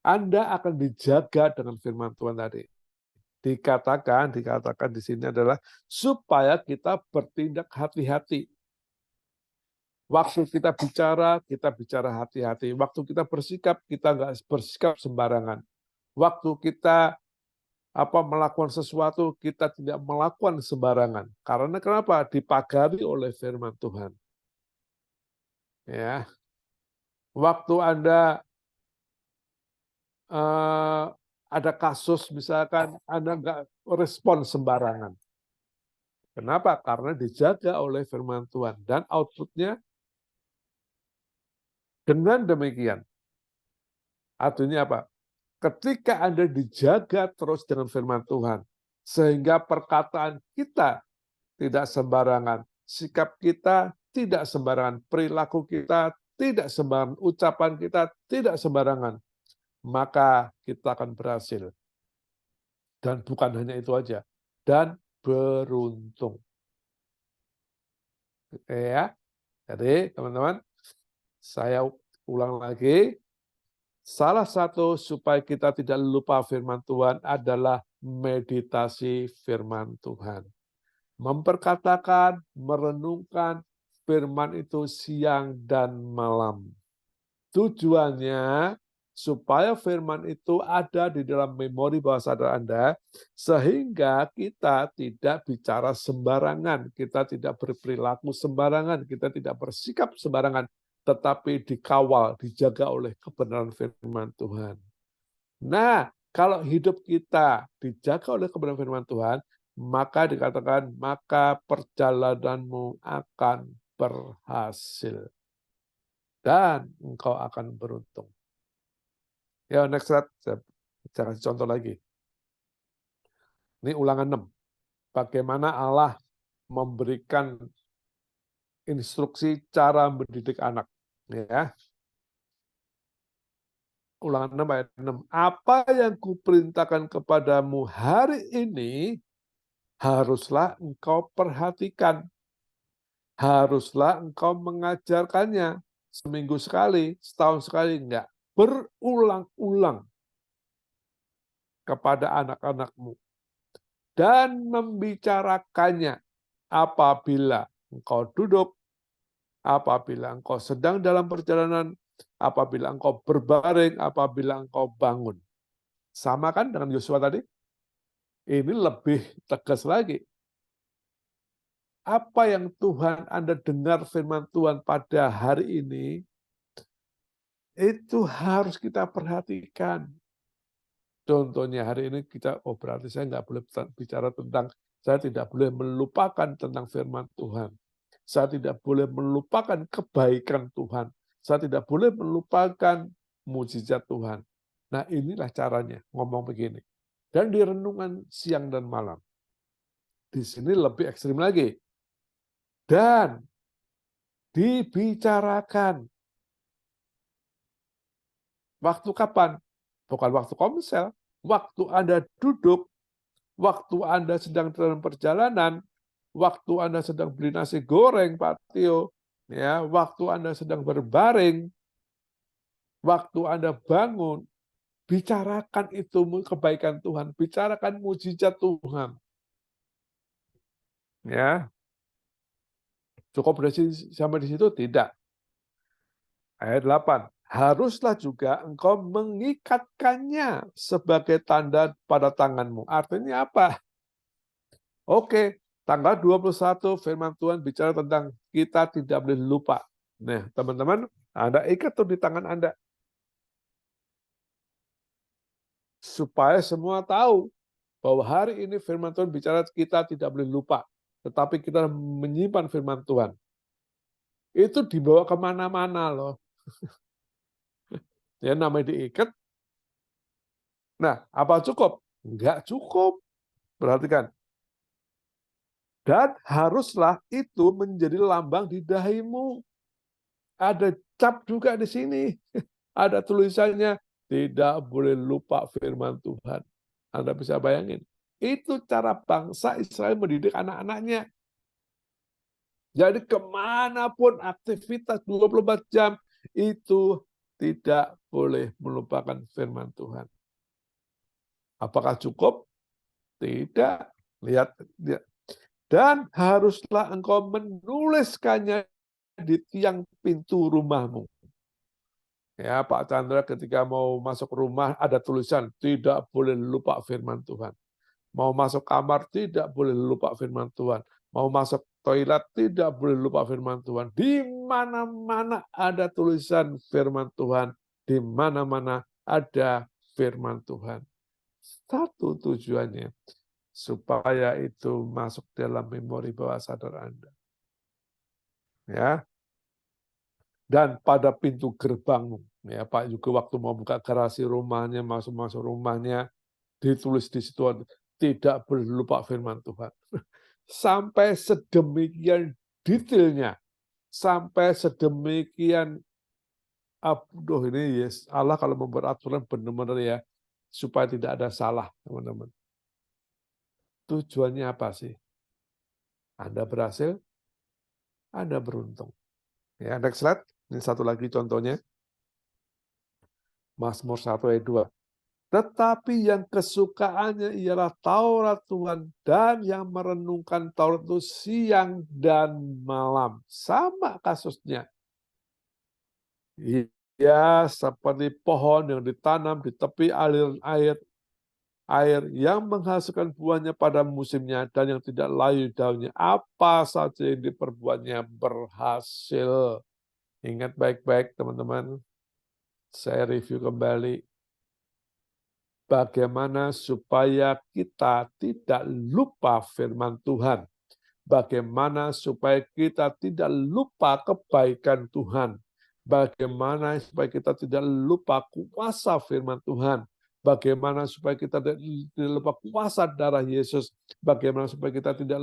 Anda akan dijaga dengan firman Tuhan tadi. Dikatakan di sini adalah supaya kita bertindak hati-hati. Waktu kita bicara hati-hati. Waktu kita nggak bersikap sembarangan. Waktu kita melakukan sesuatu, kita tidak melakukan sembarangan. Karena kenapa? Dipagari oleh firman Tuhan. Ya, waktu Anda ada kasus, misalkan Anda nggak respon sembarangan. Kenapa? Karena dijaga oleh firman Tuhan. Dan outputnya dengan demikian. Artinya apa? Ketika Anda dijaga terus dengan firman Tuhan, sehingga perkataan kita tidak sembarangan, sikap kita tidak sembarangan, perilaku kita tidak sembarangan, ucapan kita tidak sembarangan, maka kita akan berhasil. Dan bukan hanya itu aja, dan beruntung. Ya, jadi teman-teman, saya ulang lagi, salah satu supaya kita tidak lupa firman Tuhan adalah meditasi firman Tuhan. Memperkatakan, merenungkan firman itu siang dan malam. Tujuannya supaya firman itu ada di dalam memori bawah sadar Anda, sehingga kita tidak bicara sembarangan, kita tidak berperilaku sembarangan, kita tidak bersikap sembarangan, tetapi dikawal, dijaga oleh kebenaran firman Tuhan. Nah, kalau hidup kita dijaga oleh kebenaran firman Tuhan, maka dikatakan, maka perjalananmu akan berhasil. Dan engkau akan beruntung. Ya, next slide. Saya kasih contoh lagi. Ini ulangan 6. Bagaimana Allah memberikan instruksi cara mendidik anak. Ya. Ulangan 6 ayat 6. Apa yang kuperintahkan kepadamu hari ini, haruslah engkau perhatikan. Haruslah engkau mengajarkannya. Seminggu sekali, setahun sekali, enggak. Berulang-ulang kepada anak-anakmu. Dan membicarakannya apabila engkau duduk, apabila engkau sedang dalam perjalanan, apabila engkau berbaring, apabila engkau bangun. Sama kan dengan Yosua tadi? Ini lebih tegas lagi. Apa yang Tuhan Anda dengar firman Tuhan pada hari ini, itu harus kita perhatikan. Contohnya hari ini kita, berarti saya nggak boleh bicara tentang, saya tidak boleh melupakan tentang firman Tuhan. Saya tidak boleh melupakan kebaikan Tuhan. Saya tidak boleh melupakan mujizat Tuhan. Nah, inilah caranya ngomong begini. Dan di renungan siang dan malam. Di sini lebih ekstrim lagi. Dan dibicarakan. Waktu kapan? Bukan waktu komsel. Waktu Anda duduk, waktu Anda sedang dalam perjalanan, waktu Anda sedang beli nasi goreng, Pak Tio, ya, waktu Anda sedang berbaring, waktu Anda bangun, bicarakan itu kebaikan Tuhan, bicarakan mujizat Tuhan. Ya, cukup sampai di situ? Tidak. Ayat 8. Haruslah juga engkau mengikatkannya sebagai tanda pada tanganmu. Artinya apa? Oke, tanggal 21 firman Tuhan bicara tentang kita tidak boleh lupa. Nah, teman-teman, Anda ikat tuh di tangan Anda. Supaya semua tahu bahwa hari ini firman Tuhan bicara kita tidak boleh lupa. Tetapi kita menyimpan firman Tuhan. Itu dibawa kemana-mana loh. Ya, namanya diikat. Nah, apa cukup? Enggak cukup. Perhatikan. Dan haruslah itu menjadi lambang di dahimu. Ada cap juga di sini. Ada tulisannya, tidak boleh lupa firman Tuhan. Anda bisa bayangin. Itu cara bangsa Israel mendidik anak-anaknya. Jadi kemanapun aktivitas 24 jam, itu tidak boleh melupakan firman Tuhan. Apakah cukup? Tidak. Lihat. Dan haruslah engkau menuliskannya di tiang pintu rumahmu. Ya, Pak Chandra ketika mau masuk rumah ada tulisan, tidak boleh lupa firman Tuhan. Mau masuk kamar, tidak boleh lupa firman Tuhan. Mau masuk toilet, tidak boleh lupa firman Tuhan. Di mana-mana ada tulisan firman Tuhan. Di mana-mana ada firman Tuhan. Satu tujuannya, supaya itu masuk dalam memori bawah sadar Anda. Ya. Dan pada pintu gerbangmu. Ya, Pak juga waktu mau buka garasi rumahnya, masuk rumahnya, ditulis di situ, tidak boleh lupa firman Tuhan. Sampai sedemikian detailnya, sampai sedemikian, aduh ini yes, Allah kalau membuat aturan benar-benar ya, supaya tidak ada salah, teman-teman. Tujuannya apa sih? Anda berhasil, Anda beruntung. Ya, next slide. Ini satu lagi contohnya. Mazmur 1 ayat 2. Tetapi yang kesukaannya ialah Taurat Tuhan, dan yang merenungkan Taurat itu siang dan malam. Sama kasusnya. Ya, seperti pohon yang ditanam di tepi aliran air yang menghasilkan buahnya pada musimnya dan yang tidak layu daunnya. Apa saja yang diperbuatnya berhasil. Ingat baik-baik teman-teman. Saya review kembali. Bagaimana supaya kita tidak lupa firman Tuhan. Bagaimana supaya kita tidak lupa kebaikan Tuhan. Bagaimana supaya kita tidak lupa kuasa firman Tuhan. Bagaimana supaya kita tidak lupa kuasa darah Yesus. Bagaimana supaya kita tidak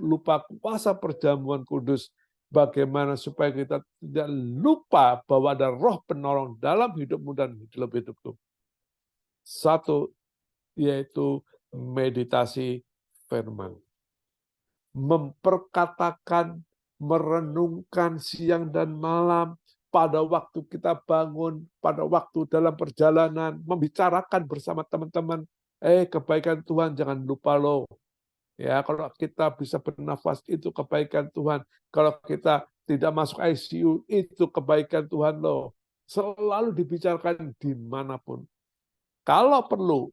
lupa kuasa perjamuan kudus. Bagaimana supaya kita tidak lupa bahwa ada roh penolong dalam hidupmu dan dalam hidupku. Satu, yaitu meditasi firman. Memperkatakan, merenungkan siang dan malam, pada waktu kita bangun, pada waktu dalam perjalanan, membicarakan bersama teman-teman, kebaikan Tuhan jangan lupa loh. Ya, kalau kita bisa bernafas itu kebaikan Tuhan. Kalau kita tidak masuk ICU itu kebaikan Tuhan loh. Selalu dibicarakan dimanapun. Kalau perlu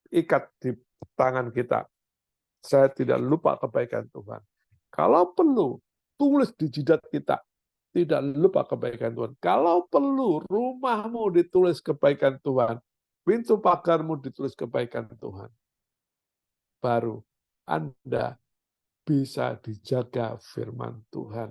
ikat di tangan kita. Saya tidak lupa kebaikan Tuhan. Kalau perlu tulis di jidat kita. Tidak lupa kebaikan Tuhan. Kalau perlu rumahmu ditulis kebaikan Tuhan. Pintu pagarmu ditulis kebaikan Tuhan. Baru Anda bisa dijaga firman Tuhan.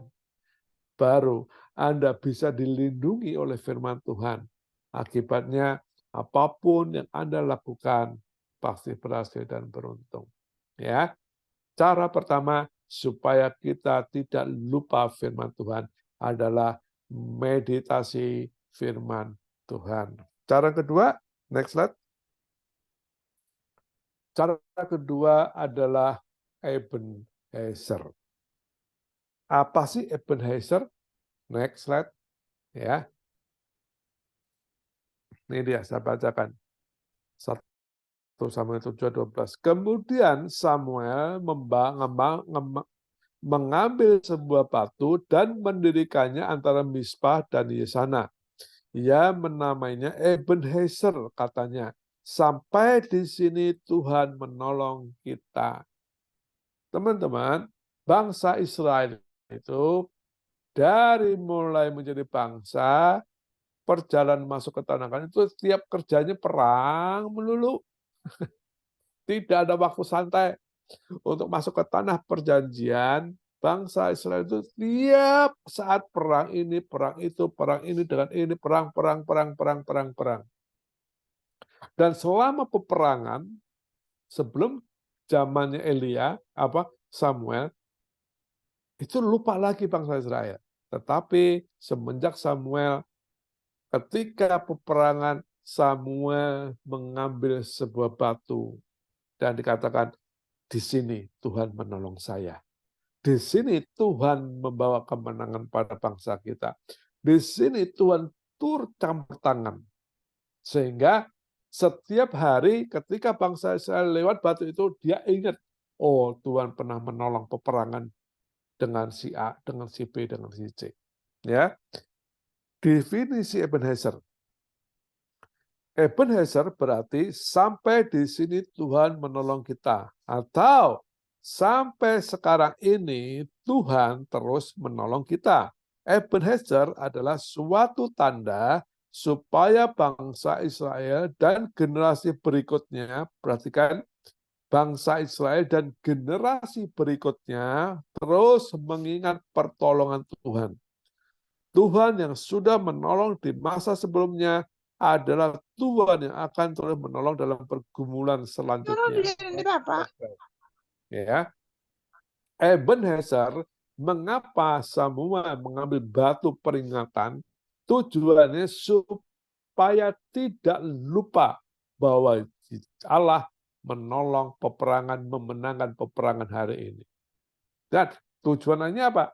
Baru Anda bisa dilindungi oleh firman Tuhan. Akibatnya apapun yang Anda lakukan pasti berhasil dan beruntung. Ya. Cara pertama supaya kita tidak lupa firman Tuhan adalah meditasi firman Tuhan. Cara kedua, next slide. Cara kedua adalah Ebenezer. Apa sih Ebenezer? Next slide. Ya. Ini dia, saya bacakan. 1 Samuel 7:12. Kemudian Samuel mengambil sebuah batu dan mendirikannya antara Mispah dan Yesana. Ia menamainya Ebenezer, katanya. Sampai di sini Tuhan menolong kita. Teman-teman, bangsa Israel itu dari mulai menjadi bangsa, perjalanan masuk ke tanah Kanaan itu setiap kerjanya perang melulu. Tidak ada waktu santai untuk masuk ke tanah perjanjian. Bangsa Israel itu tiap saat perang ini, perang itu, perang ini dengan ini, perang. Dan selama peperangan, sebelum zamannya Samuel, itu lupa lagi bangsa Israel. Tetapi semenjak Samuel, ketika peperangan, Samuel mengambil sebuah batu dan dikatakan, di sini Tuhan menolong saya. Di sini Tuhan membawa kemenangan pada bangsa kita. Di sini Tuhan turut campur tangan. Sehingga setiap hari ketika bangsa Israel lewat batu itu, dia ingat, oh Tuhan pernah menolong peperangan dengan si A, dengan si B, dengan si C. Ya. Definisi Ebenezer. Ebenezer berarti sampai di sini Tuhan menolong kita. Atau sampai sekarang ini Tuhan terus menolong kita. Ebenezer adalah suatu tanda supaya bangsa Israel dan generasi berikutnya, perhatikan, bangsa Israel dan generasi berikutnya terus mengingat pertolongan Tuhan. Tuhan yang sudah menolong di masa sebelumnya adalah Tuhan yang akan terus menolong dalam pergumulan selanjutnya. Ya, Ebenezer, mengapa Samuel mengambil batu peringatan? Tujuannya supaya tidak lupa bahwa Allah menolong peperangan, memenangkan peperangan hari ini. Dan tujuannya apa?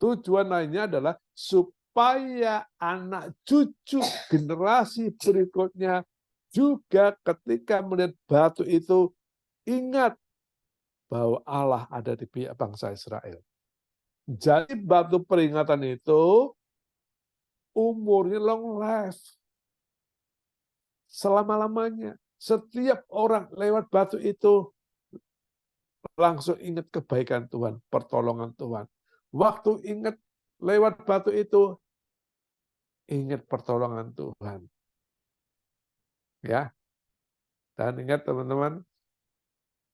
Tujuan lainnya adalah supaya anak cucu generasi berikutnya juga ketika melihat batu itu ingat bahwa Allah ada di pihak bangsa Israel. Jadi batu peringatan itu umurnya long life. Selama-lamanya. Setiap orang lewat batu itu langsung ingat kebaikan Tuhan, pertolongan Tuhan. Waktu ingat lewat batu itu, ingat pertolongan Tuhan. Ya. Dan ingat teman-teman,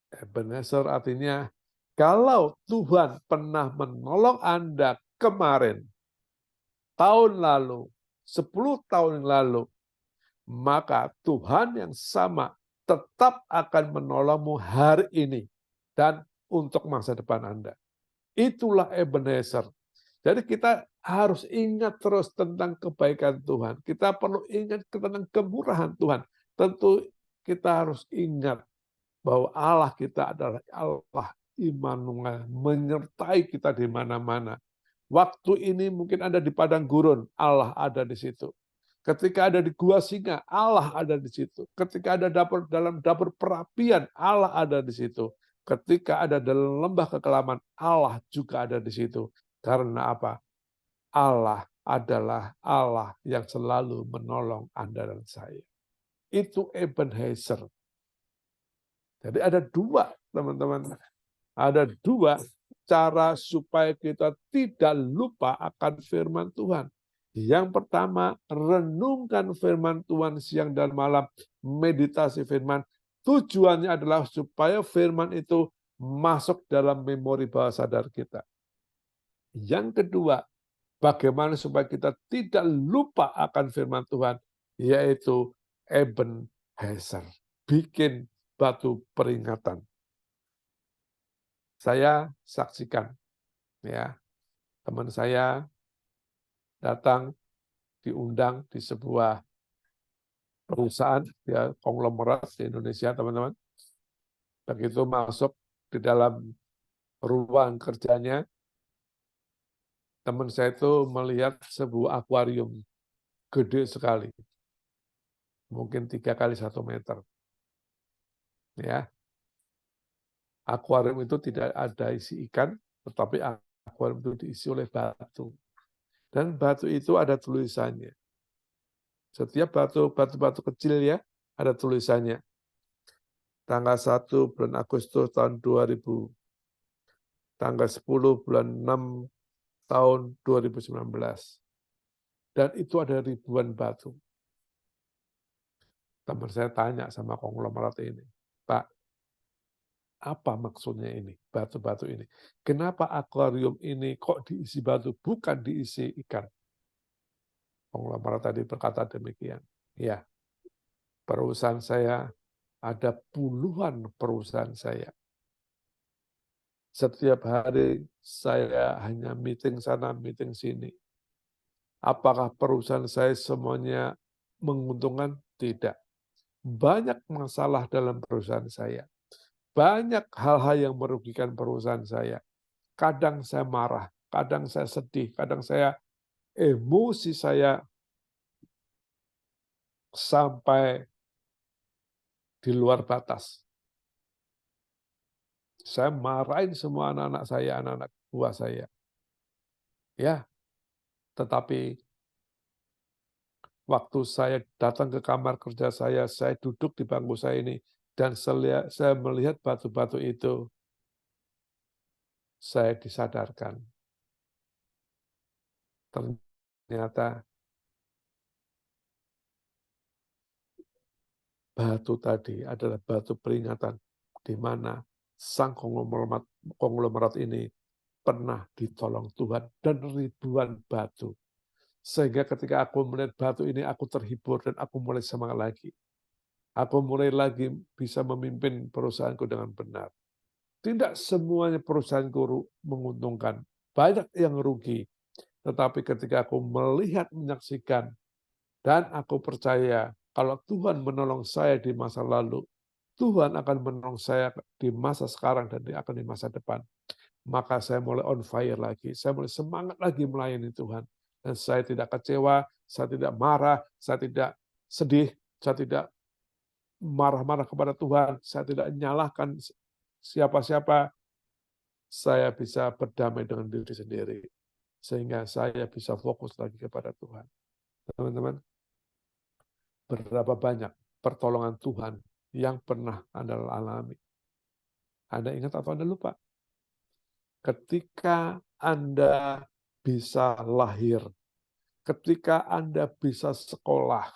Ebenezer artinya, kalau Tuhan pernah menolong Anda kemarin, tahun lalu, 10 tahun yang lalu, maka Tuhan yang sama tetap akan menolongmu hari ini dan untuk masa depan Anda. Itulah Ebenezer. Jadi kita harus ingat terus tentang kebaikan Tuhan. Kita perlu ingat tentang kemurahan Tuhan. Tentu kita harus ingat bahwa Allah kita adalah Allah Immanuel, menyertai kita di mana-mana. Waktu ini mungkin ada di padang gurun, Allah ada di situ. Ketika ada di gua singa, Allah ada di situ. Ketika ada dalam dapur perapian, Allah ada di situ. Ketika ada dalam lembah kekelaman, Allah juga ada di situ. Karena apa? Allah adalah Allah yang selalu menolong Anda dan saya. Itu Ebenezer. Jadi ada dua, teman-teman. Ada dua cara supaya kita tidak lupa akan firman Tuhan. Yang pertama, renungkan firman Tuhan siang dan malam, meditasi firman. Tujuannya adalah supaya firman itu masuk dalam memori bawah sadar kita. Yang kedua, bagaimana supaya kita tidak lupa akan firman Tuhan, yaitu Ebenezer, bikin batu peringatan. Saya saksikan, ya, teman saya datang diundang di sebuah perusahaan, ya, konglomerat di Indonesia, teman-teman. Begitu masuk di dalam ruang kerjanya, teman saya itu melihat sebuah akuarium gede sekali. mungkin 3 kali 1 meter. Ya, akuarium itu tidak ada isi ikan, tetapi akuarium itu diisi oleh batu. Dan batu itu ada tulisannya. Setiap batu kecil ya, ada tulisannya. Tanggal 1 bulan Agustus tahun 2000, tanggal 10 bulan 6 tahun 2019. Dan itu ada ribuan batu. Teman saya tanya sama konglomerat ini, Pak, apa maksudnya ini, batu-batu ini? Kenapa akuarium ini kok diisi batu, bukan diisi ikan? Konglomerat tadi berkata demikian. Ya, perusahaan saya ada puluhan perusahaan saya. Setiap hari saya hanya meeting sana, meeting sini. Apakah perusahaan saya semuanya menguntungkan? Tidak. Banyak masalah dalam perusahaan saya. Banyak hal-hal yang merugikan perusahaan saya. Kadang saya marah, kadang saya sedih, kadang saya emosi saya sampai di luar batas. Saya marahin semua anak-anak saya, anak-anak buah saya. Ya, tetapi waktu saya datang ke kamar kerja saya duduk di bangku saya ini, dan saya melihat batu-batu itu, saya disadarkan. Ternyata batu tadi adalah batu peringatan di mana sang konglomerat ini pernah ditolong Tuhan dan ribuan batu. Sehingga ketika aku melihat batu ini, aku terhibur dan aku mulai semangat lagi. Aku mulai lagi bisa memimpin perusahaanku dengan benar. Tidak semuanya perusahaanku menguntungkan. Banyak yang rugi. Tetapi ketika aku melihat, menyaksikan, dan aku percaya kalau Tuhan menolong saya di masa lalu, Tuhan akan menolong saya di masa sekarang dan akan di masa depan. Maka saya mulai on fire lagi. Saya mulai semangat lagi melayani Tuhan. Dan saya tidak kecewa, saya tidak marah, saya tidak sedih, saya tidak marah-marah kepada Tuhan, saya tidak menyalahkan siapa-siapa. Saya bisa berdamai dengan diri sendiri. Sehingga saya bisa fokus lagi kepada Tuhan. Teman-teman, berapa banyak pertolongan Tuhan yang pernah Anda alami? Anda ingat atau Anda lupa? Ketika Anda bisa lahir, ketika Anda bisa sekolah,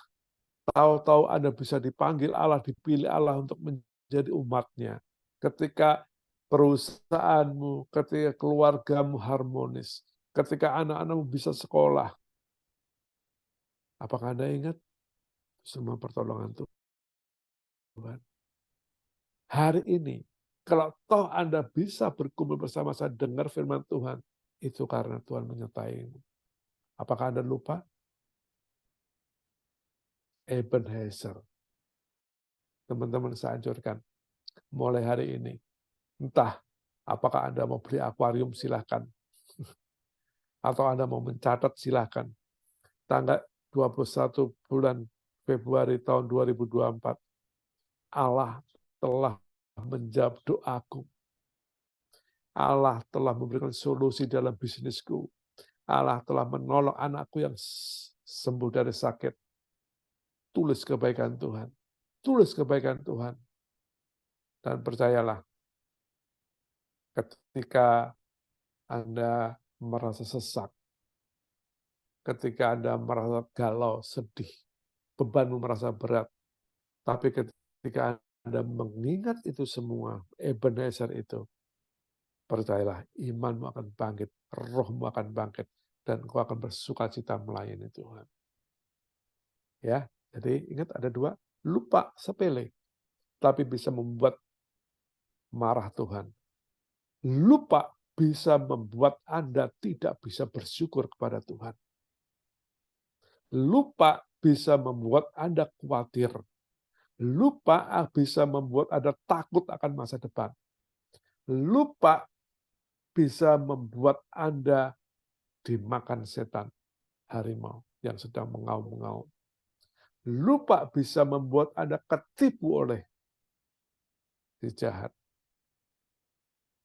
tahu-tahu Anda bisa dipanggil Allah, dipilih Allah untuk menjadi umat-Nya. Ketika perusahaanmu, ketika keluargamu harmonis, ketika anak-anakmu bisa sekolah. Apakah Anda ingat semua pertolongan Tuhan? Hari ini, kalau toh Anda bisa berkumpul bersama saya dengar firman Tuhan, itu karena Tuhan menyertaimu. Apakah Anda lupa? Ebenezer. Teman-teman saya anjurkan, mulai hari ini, entah apakah Anda mau beli akuarium, silahkan. Atau Anda mau mencatat, silahkan. Tanggal 21 bulan Februari tahun 2024, Allah telah menjawab doaku. Allah telah memberikan solusi dalam bisnisku. Allah telah menolong anakku yang sembuh dari sakit. Tulis kebaikan Tuhan. Tulis kebaikan Tuhan. Dan percayalah, ketika Anda merasa sesak, ketika Anda merasa galau, sedih, bebanmu merasa berat, tapi ketika Anda mengingat itu semua, Ebenezer itu, percayalah, imanmu akan bangkit, rohmu akan bangkit, dan kau akan bersukacita melayani Tuhan. Ya, jadi ingat ada dua, lupa sepele, tapi bisa membuat marah Tuhan. Lupa bisa membuat Anda tidak bisa bersyukur kepada Tuhan. Lupa bisa membuat Anda khawatir. Lupa bisa membuat Anda takut akan masa depan. Lupa bisa membuat Anda dimakan setan, harimau yang sedang mengaum-ngaum. lupa bisa membuat Anda ketipu oleh si jahat.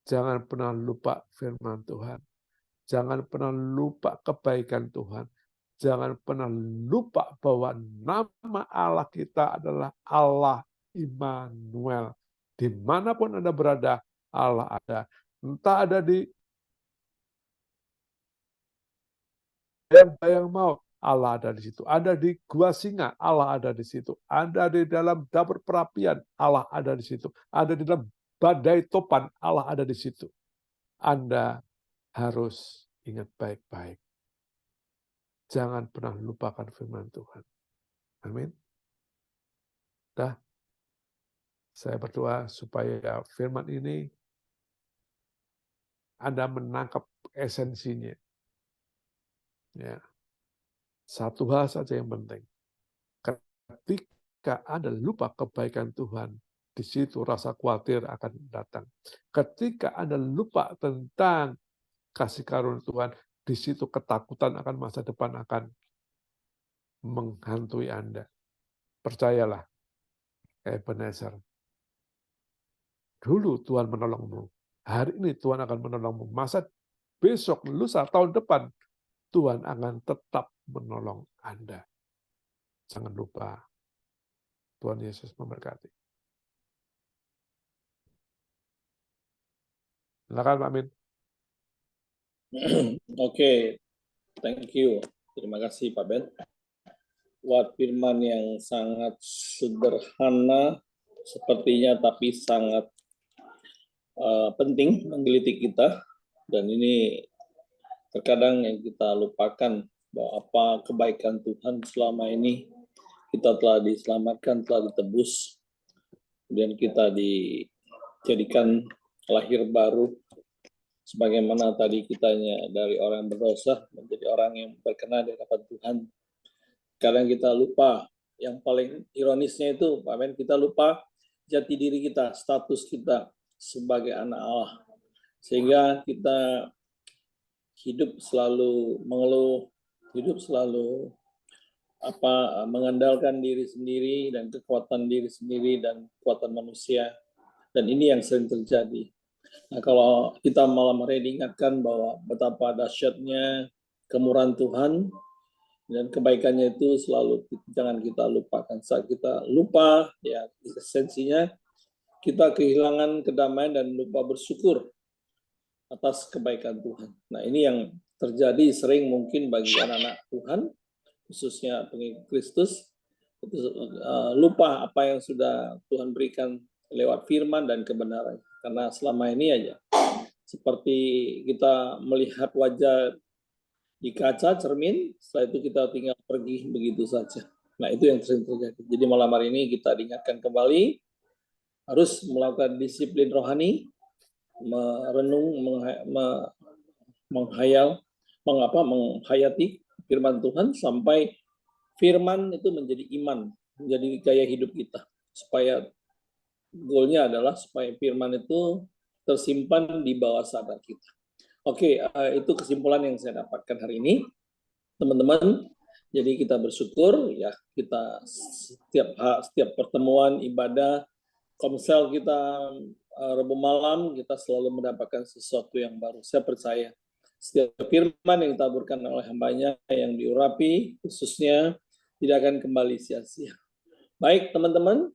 Jangan pernah lupa firman Tuhan. Jangan pernah lupa kebaikan Tuhan. Jangan pernah lupa bahwa nama Allah kita adalah Allah Immanuel. Dimanapun Anda berada, Allah ada. Entah ada di bayang maut, Allah ada di situ. Ada di gua singa, Allah ada di situ. Ada di dalam dapur perapian, Allah ada di situ. Ada di dalam badai topan, Allah ada di situ. Anda harus ingat baik-baik. Jangan pernah lupakan firman Tuhan. Amin. Dah, saya berdoa supaya firman ini Anda menangkap esensinya. Ya. Satu hal saja yang penting. Ketika Anda lupa kebaikan Tuhan, di situ rasa khawatir akan datang. Ketika Anda lupa tentang kasih karunia Tuhan, di situ ketakutan akan masa depan akan menghantui Anda. Percayalah, Ebenezer. Dulu Tuhan menolongmu. Hari ini Tuhan akan menolongmu. Masa besok, lusa, tahun depan, Tuhan akan tetap menolong Anda. Jangan lupa. Tuhan Yesus memberkati. Silakan Pak Min. Oke, thank you. Terima kasih Pak Ben. Buat firman yang sangat sederhana sepertinya, tapi sangat penting menggelitik kita. Dan ini terkadang yang kita lupakan bahwa apa kebaikan Tuhan selama ini. Kita telah diselamatkan, telah ditebus, kemudian kita dijadikan lahir baru, sebagaimana tadi kitanya dari orang yang berdosa menjadi orang yang berkenan di hadapan Tuhan. Kadang kita lupa, yang paling ironisnya itu, Pak Men, kita lupa jati diri kita, status kita sebagai anak Allah. Sehingga kita hidup selalu mengeluh, hidup selalu mengandalkan diri sendiri dan kekuatan diri sendiri dan kekuatan manusia. Dan ini yang sering terjadi. Nah, kalau kita malam hari diingatkan bahwa betapa dahsyatnya kemurahan Tuhan dan kebaikannya itu selalu jangan kita lupakan. Saat kita lupa, ya esensinya kita kehilangan kedamaian dan lupa bersyukur atas kebaikan Tuhan. Nah, ini yang terjadi sering mungkin bagi anak-anak Tuhan, khususnya pengikut Kristus, itu lupa apa yang sudah Tuhan berikan lewat firman dan kebenaran. Karena selama ini aja, seperti kita melihat wajah di kaca cermin, setelah itu kita tinggal pergi begitu saja. Nah, itu yang sering terjadi. Jadi malam hari ini kita diingatkan kembali, harus melakukan disiplin rohani, merenung, menghayati firman Tuhan sampai firman itu menjadi iman, menjadi gaya hidup kita. Supaya goalnya adalah supaya firman itu tersimpan di bawah sadar kita. Oke, itu kesimpulan yang saya dapatkan hari ini, teman-teman. Jadi kita bersyukur ya, kita setiap pertemuan ibadah komsel kita Rabu malam kita selalu mendapatkan sesuatu yang baru. Saya percaya setiap firman yang ditaburkan oleh hambanya yang diurapi khususnya tidak akan kembali sia-sia. Baik teman-teman,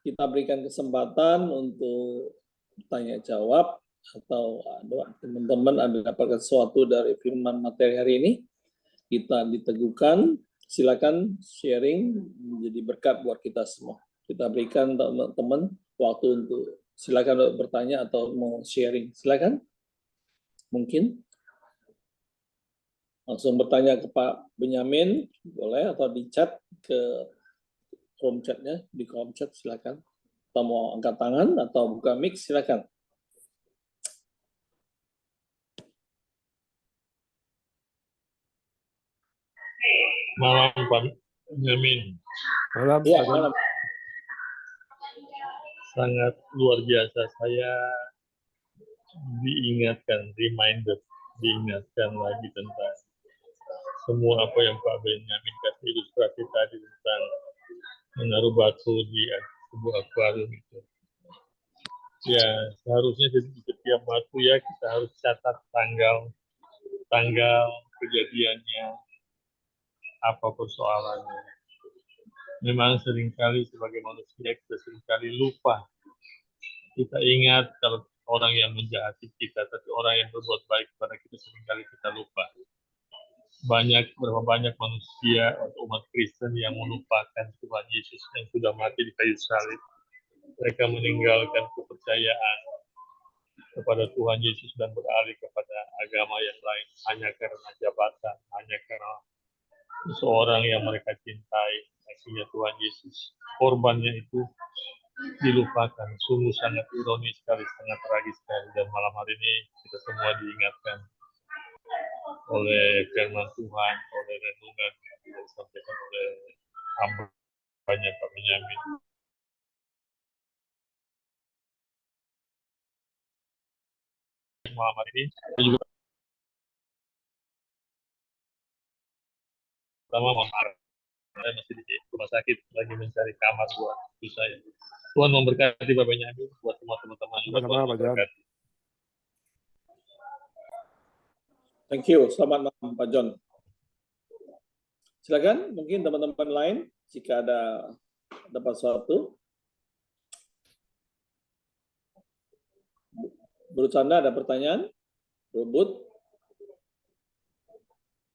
kita berikan kesempatan untuk tanya jawab atau teman-teman ada dapatkan sesuatu dari firman materi hari ini, kita diteguhkan, silakan sharing menjadi berkat buat kita semua. Kita berikan teman-teman waktu untuk silakan bertanya atau mau sharing, silakan. Mungkin langsung bertanya ke Pak Benyamin, boleh, atau di chat ke kolom chatnya, di kolom chat silakan. Atau mau angkat tangan atau buka mic, silakan. Malam Pak Benyamin. Malam, Ya, Pak. malam. Sangat luar biasa. Saya diingatkan lagi tentang semua apa yang Pak Benyamin kasih ilustrasi tadi tentang menaruh batu di sebuah akuarium itu. Ya, seharusnya di setiap batu ya kita harus catat tanggal kejadiannya, apa persoalannya. Memang seringkali sebagai manusia kita seringkali lupa. Kita ingat kalau orang yang menjahati kita, tapi orang yang berbuat baik kepada kita seringkali kita lupa. Berapa banyak manusia atau umat Kristen yang melupakan Tuhan Yesus yang sudah mati di kayu salib. Mereka meninggalkan kepercayaan kepada Tuhan Yesus dan beralih kepada agama yang lain hanya karena jabatan, hanya karena seseorang yang mereka cintai. Akhirnya Tuhan Yesus korbannya itu dilupakan. Sungguh sangat ironis sekali, sangat tragis sekali. Dan malam hari ini kita semua diingatkan oleh firman Tuhan, oleh renungan yang disampaikan oleh hambanya Pak Benyamin. Malam hari ini saya juga pertama mohon maaf, saya masih di rumah sakit lagi mencari kamar buat istri saya. Tuhan memberkati Pak Benyamin, buat semua teman-teman juga Tuhan Sama-sama, Pak John. memberkati. Thank you. Selamat malam, Pak John. Silakan, mungkin teman-teman lain jika ada dapat sesuatu. Bro Chandra, ada pertanyaan? Bro Bud?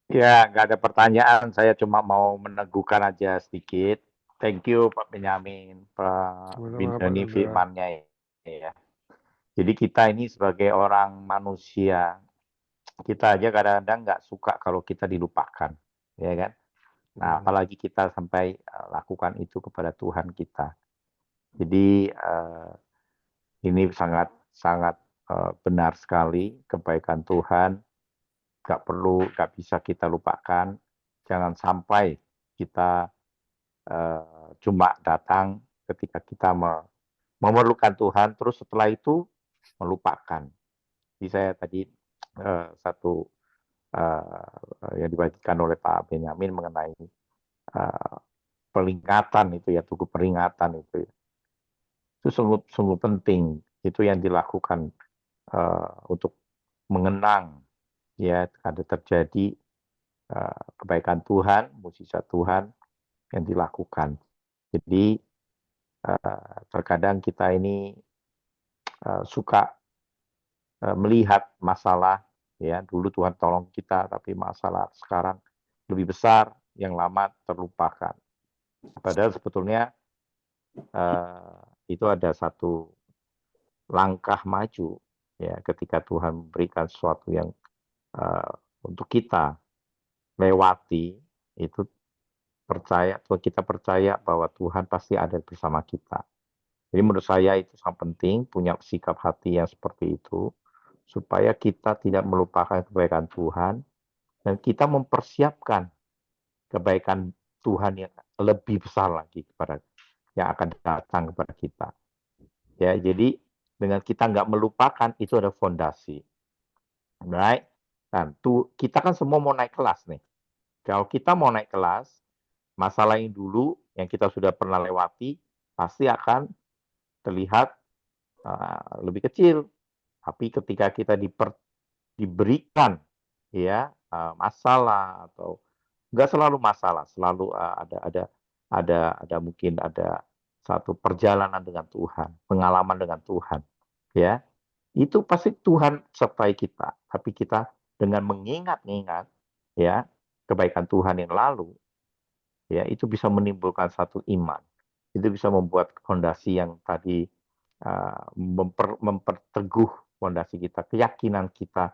Ya, nggak ada pertanyaan. Saya cuma mau meneguhkan aja sedikit. Thank you Pak Benyamin, Pak Sama-sama, Pak Bintoni Chandra. firmannya ya. Jadi kita ini sebagai orang manusia, kita aja kadang-kadang nggak suka kalau kita dilupakan, ya kan? Nah, apalagi kita sampai lakukan itu kepada Tuhan kita. Jadi ini sangat benar sekali kebaikan Tuhan. Nggak bisa kita lupakan. Jangan sampai kita cuma datang ketika kita memerlukan Tuhan, terus setelah itu melupakan. Jadi saya tadi satu yang dibagikan oleh Pak Benyamin mengenai peringatan itu ya, tugu peringatan itu ya. Itu sungguh penting, itu yang dilakukan untuk mengenang ya ada terjadi kebaikan Tuhan, mukjizat Tuhan yang dilakukan. Jadi terkadang kita ini suka melihat masalah ya, dulu Tuhan tolong kita tapi masalah sekarang lebih besar, yang lama terlupakan. Padahal sebetulnya itu ada satu langkah maju ya ketika Tuhan memberikan sesuatu yang untuk kita lewati, itu kita percaya bahwa Tuhan pasti ada bersama kita. Jadi menurut saya itu sangat penting punya sikap hati yang seperti itu supaya kita tidak melupakan kebaikan Tuhan dan kita mempersiapkan kebaikan Tuhan yang lebih besar lagi yang akan datang kepada kita. Ya, jadi dengan kita nggak melupakan itu ada fondasi. Right? Dan kita kan semua mau naik kelas nih. Kalau kita mau naik kelas, masalah yang dulu yang kita sudah pernah lewati pasti akan terlihat lebih kecil. Tapi ketika kita diberikan ya masalah atau nggak selalu masalah, selalu ada mungkin ada satu perjalanan dengan Tuhan, pengalaman dengan Tuhan, ya itu pasti Tuhan sertai kita. Tapi kita dengan mengingat ya kebaikan Tuhan yang lalu, ya itu bisa menimbulkan satu iman. Itu bisa membuat fondasi yang tadi memperteguh fondasi kita, keyakinan kita,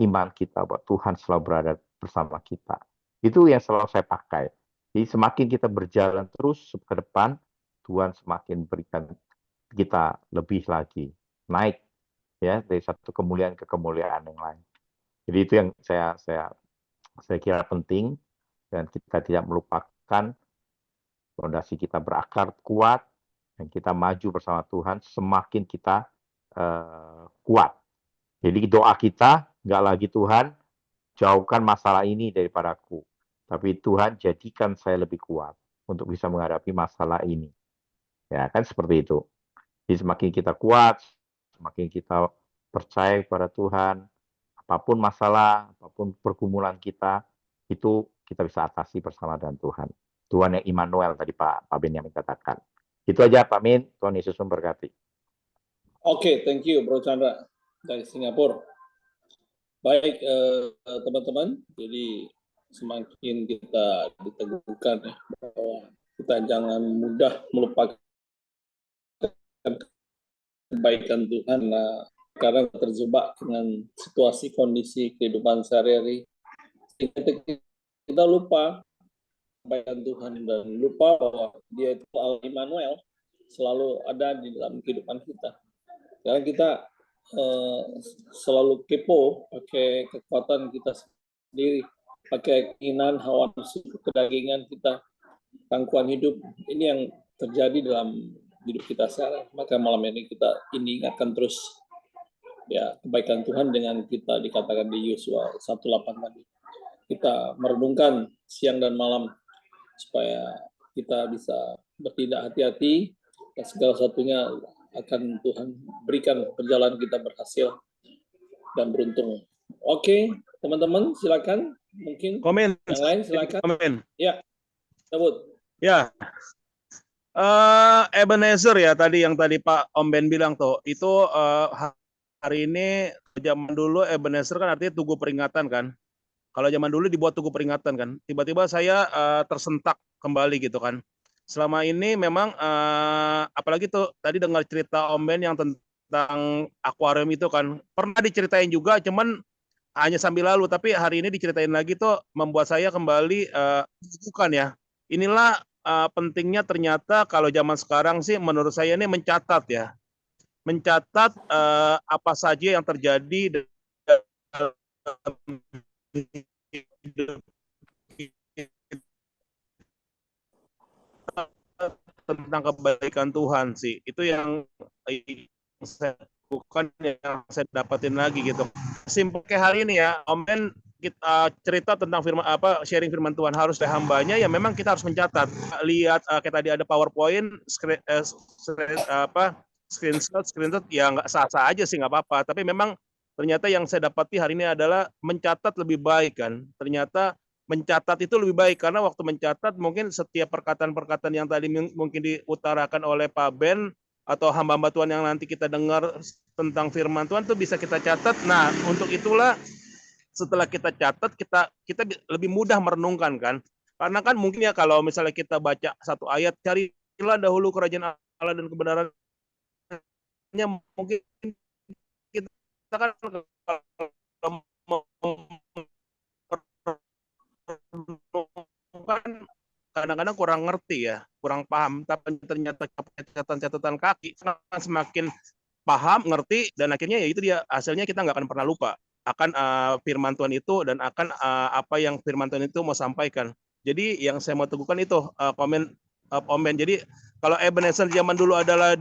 iman kita bahwa Tuhan selalu berada bersama kita. Itu yang selalu saya pakai. Jadi semakin kita berjalan terus ke depan, Tuhan semakin berikan kita lebih lagi, naik ya dari satu kemuliaan ke kemuliaan yang lain. Jadi itu yang saya kira penting, dan kita tidak melupakan fondasi kita berakar kuat dan kita maju bersama Tuhan, semakin kita kuat. Jadi doa kita nggak lagi Tuhan jauhkan masalah ini daripadaku, tapi Tuhan jadikan saya lebih kuat untuk bisa menghadapi masalah ini. Ya, kan seperti itu. Jadi semakin kita kuat, semakin kita percaya kepada Tuhan, apapun masalah, apapun pergumulan kita, itu kita bisa atasi bersama dengan Tuhan. Tuhan yang Immanuel tadi Pak Benyamin katakan. Itu aja Pak Min, Tuhan Yesus memberkati. Oke, thank you Bro Chandra dari Singapura. Baik teman-teman, jadi semakin kita diteguhkan ya, bahwa kita jangan mudah melupakan kebaikan Tuhan karena terjebak dengan situasi kondisi kehidupan sehari-hari. Kita lupa kebaikan Tuhan dan lupa bahwa Dia itu Immanuel selalu ada di dalam kehidupan kita. Karena kita selalu kepo pakai kekuatan kita sendiri, pakai keinginan, hawa nafsu, kedagingan kita, tangkuan hidup. Ini yang terjadi dalam hidup kita sekarang. Maka malam ini kita ingatkan terus ya kebaikan Tuhan dengan kita dikatakan di Yosua 1:8 tadi. Kita merenungkan siang dan malam supaya kita bisa bertindak hati-hati dan segala satunya akan Tuhan berikan perjalanan kita berhasil dan beruntung. Oke, teman-teman silakan mungkin Komen. yang lain silakan. Komen. Ya, sebut. Ya. Ebenezer ya tadi yang tadi Pak Om Ben bilang tuh, itu hari ini zaman dulu Ebenezer kan artinya tugu peringatan kan. Kalau zaman dulu dibuat tugu peringatan kan. Tiba-tiba saya tersentak kembali gitu kan. Selama ini memang apalagi tuh tadi dengar cerita Om Ben yang tentang akuarium itu kan pernah diceritain juga, cuman hanya sambil lalu. Tapi hari ini diceritain lagi tuh membuat saya kembali bukan ya. Inilah pentingnya ternyata kalau zaman sekarang sih menurut saya ini mencatat ya, mencatat apa saja yang terjadi tentang kebaikan Tuhan sih. Itu yang saya bukan yang saya dapatin lagi gitu. Simpel kayak hari ini ya, Om Ben kita cerita tentang firman sharing firman Tuhan harus oleh hambanya ya, memang kita harus mencatat. Lihat kayak tadi ada PowerPoint, screenshot ya nggak sah-sah aja sih nggak apa-apa. Tapi memang ternyata yang saya dapati hari ini adalah mencatat lebih baik kan. Ternyata mencatat itu lebih baik karena waktu mencatat mungkin setiap perkataan-perkataan yang tadi mungkin diutarakan oleh Pak Ben atau hamba-hamba Tuhan yang nanti kita dengar tentang firman Tuhan itu bisa kita catat. Nah, untuk itulah setelah kita catat kita lebih mudah merenungkan kan. Karena kan mungkin ya kalau misalnya kita baca satu ayat, carilah dahulu kerajaan Allah dan kebenarannya, mungkin kita kan kadang-kadang kurang ngerti ya, kurang paham, tapi ternyata catatan kaki semakin paham, ngerti, dan akhirnya ya itu dia hasilnya kita nggak akan pernah lupa akan firman Tuhan itu dan akan apa yang firman Tuhan itu mau sampaikan. Jadi yang saya mau teguhkan itu komen. Jadi kalau Ebenezer zaman dulu adalah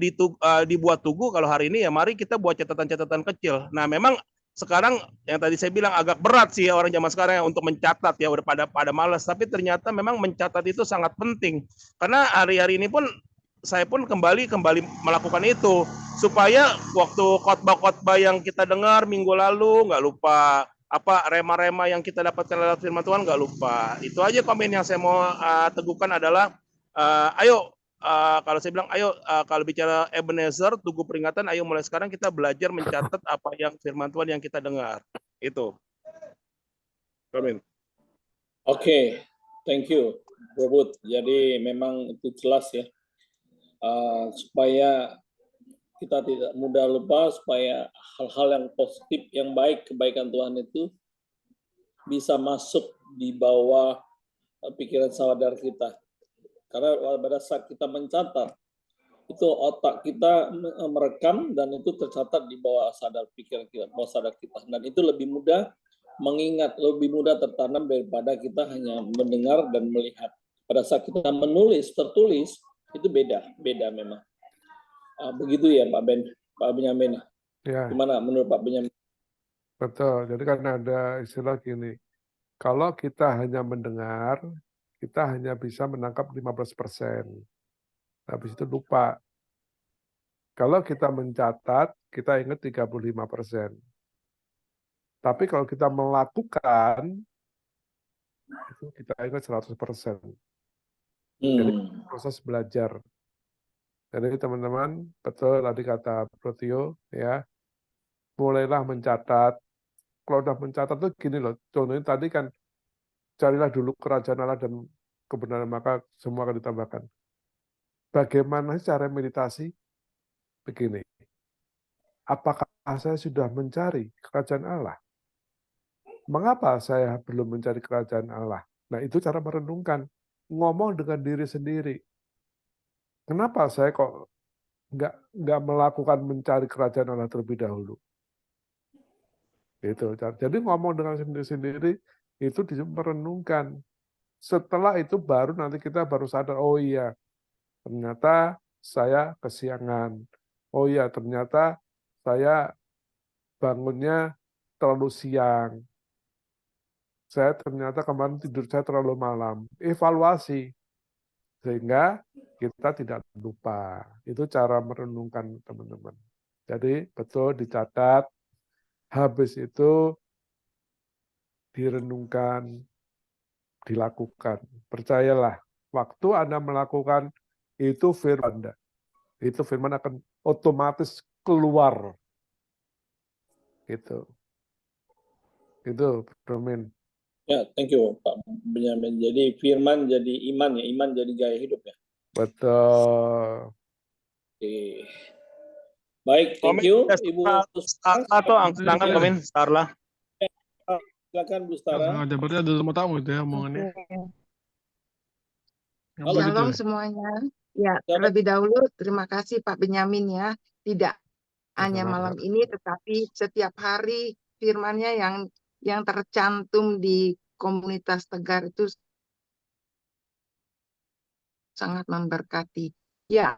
dibuat tugu, kalau hari ini ya mari kita buat catatan-catatan kecil. Nah memang sekarang yang tadi saya bilang agak berat sih orang zaman sekarang ya untuk mencatat ya, udah pada malas, tapi ternyata memang mencatat itu sangat penting karena hari-hari ini pun saya pun kembali melakukan itu supaya waktu khotbah-khotbah yang kita dengar minggu lalu nggak lupa, apa rema-rema yang kita dapatkan lewat firman Tuhan nggak lupa. Itu aja komen yang saya mau teguhkan adalah ayo kalau saya bilang ayo kalau bicara Ebenezer tugu peringatan, ayo mulai sekarang kita belajar mencatat apa yang firman Tuhan yang kita dengar. Itu. Amin. Oke, thank you, Robert. Jadi memang itu jelas ya, supaya kita tidak mudah lupa, supaya hal-hal yang positif, yang baik, kebaikan Tuhan itu bisa masuk di bawah pikiran sadar kita. Karena pada saat kita mencatat, itu otak kita merekam dan itu tercatat di bawah sadar pikiran kita, bawah sadar kita. Dan itu lebih mudah mengingat, lebih mudah tertanam daripada kita hanya mendengar dan melihat. Pada saat kita menulis, tertulis, itu beda memang. Begitu ya Pak Benyamin. Ya, Gimana menurut Pak Benyamin? betul. Jadi kan ada istilah gini, kalau kita hanya mendengar, kita hanya bisa menangkap 15%. Habis itu lupa. Kalau kita mencatat, kita ingat 35%. Tapi kalau kita melakukan, itu kita ingat 100%. Jadi proses belajar. Jadi teman-teman, betul tadi kata Bro Tio, ya, mulailah mencatat. Kalau udah mencatat tuh gini loh, contohnya tadi kan, carilah dulu kerajaan Allah dan kebenaran, maka semua akan ditambahkan. Bagaimana cara meditasi? Begini, apakah saya sudah mencari kerajaan Allah? Mengapa saya belum mencari kerajaan Allah? Nah, itu cara merenungkan. Ngomong dengan diri sendiri. Kenapa saya kok nggak melakukan mencari kerajaan Allah terlebih dahulu? Itu. Jadi ngomong dengan sendiri-sendiri itu merenungkan. Setelah itu baru nanti kita baru sadar, oh iya, ternyata saya kesiangan. Oh iya, ternyata saya bangunnya terlalu siang. Saya ternyata kemarin tidur saya terlalu malam. Evaluasi. Sehingga kita tidak lupa. Itu cara merenungkan teman-teman. Jadi betul dicatat, habis itu direnungkan, dilakukan. Percayalah, waktu Anda melakukan itu firman. Itu firman akan otomatis keluar. Gitu. Itu, Romin. Ya, thank you Pak Benyamin. Jadi firman jadi iman ya, iman jadi gaya hidup ya. Betul. Oke. Baik, thank you Ibu Atau angkat tangan Komin, Starla. Silakan Bu Stara. Ada berarti ada tamu tamu itu ya omongannya. Halo, Shalom semuanya. Ya, terlebih dahulu terima kasih Pak Benyamin ya. Tidak hanya malam ini, tetapi setiap hari firman-Nya yang tercantum di komunitas Tegar itu sangat memberkati. Ya,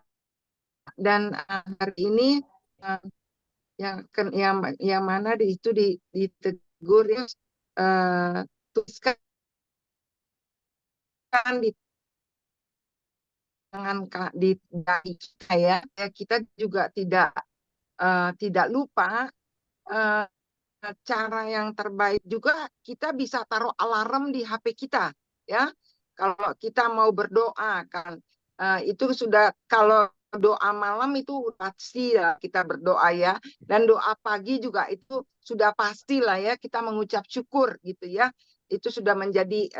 dan hari ini yang mana itu ditegur ya, tuliskan di tangan di dahi kita ya, kita juga tidak lupa cara yang terbaik juga kita bisa taruh alarm di HP kita ya. Kalau kita mau berdoa kan itu sudah, kalau doa malam itu pasti ya kita berdoa ya, dan doa pagi juga itu sudah pasti lah ya, kita mengucap syukur gitu ya. Itu sudah menjadi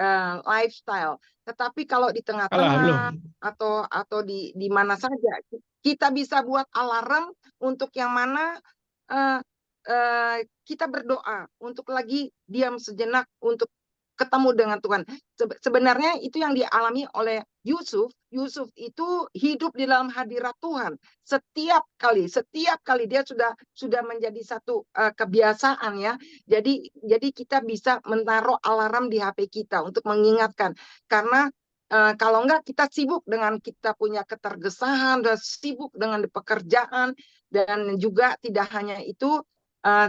lifestyle. Tetapi kalau di tengah-tengah atau di mana saja kita bisa buat alarm untuk yang mana kita berdoa untuk lagi diam sejenak untuk ketemu dengan Tuhan. Sebenarnya itu yang dialami oleh Yusuf. Yusuf itu hidup di dalam hadirat Tuhan. Setiap kali dia sudah menjadi satu kebiasaan ya. Jadi kita bisa menaruh alarm di HP kita untuk mengingatkan. Karena kalau enggak kita sibuk dengan kita punya ketergesahan dan sibuk dengan pekerjaan, dan juga tidak hanya itu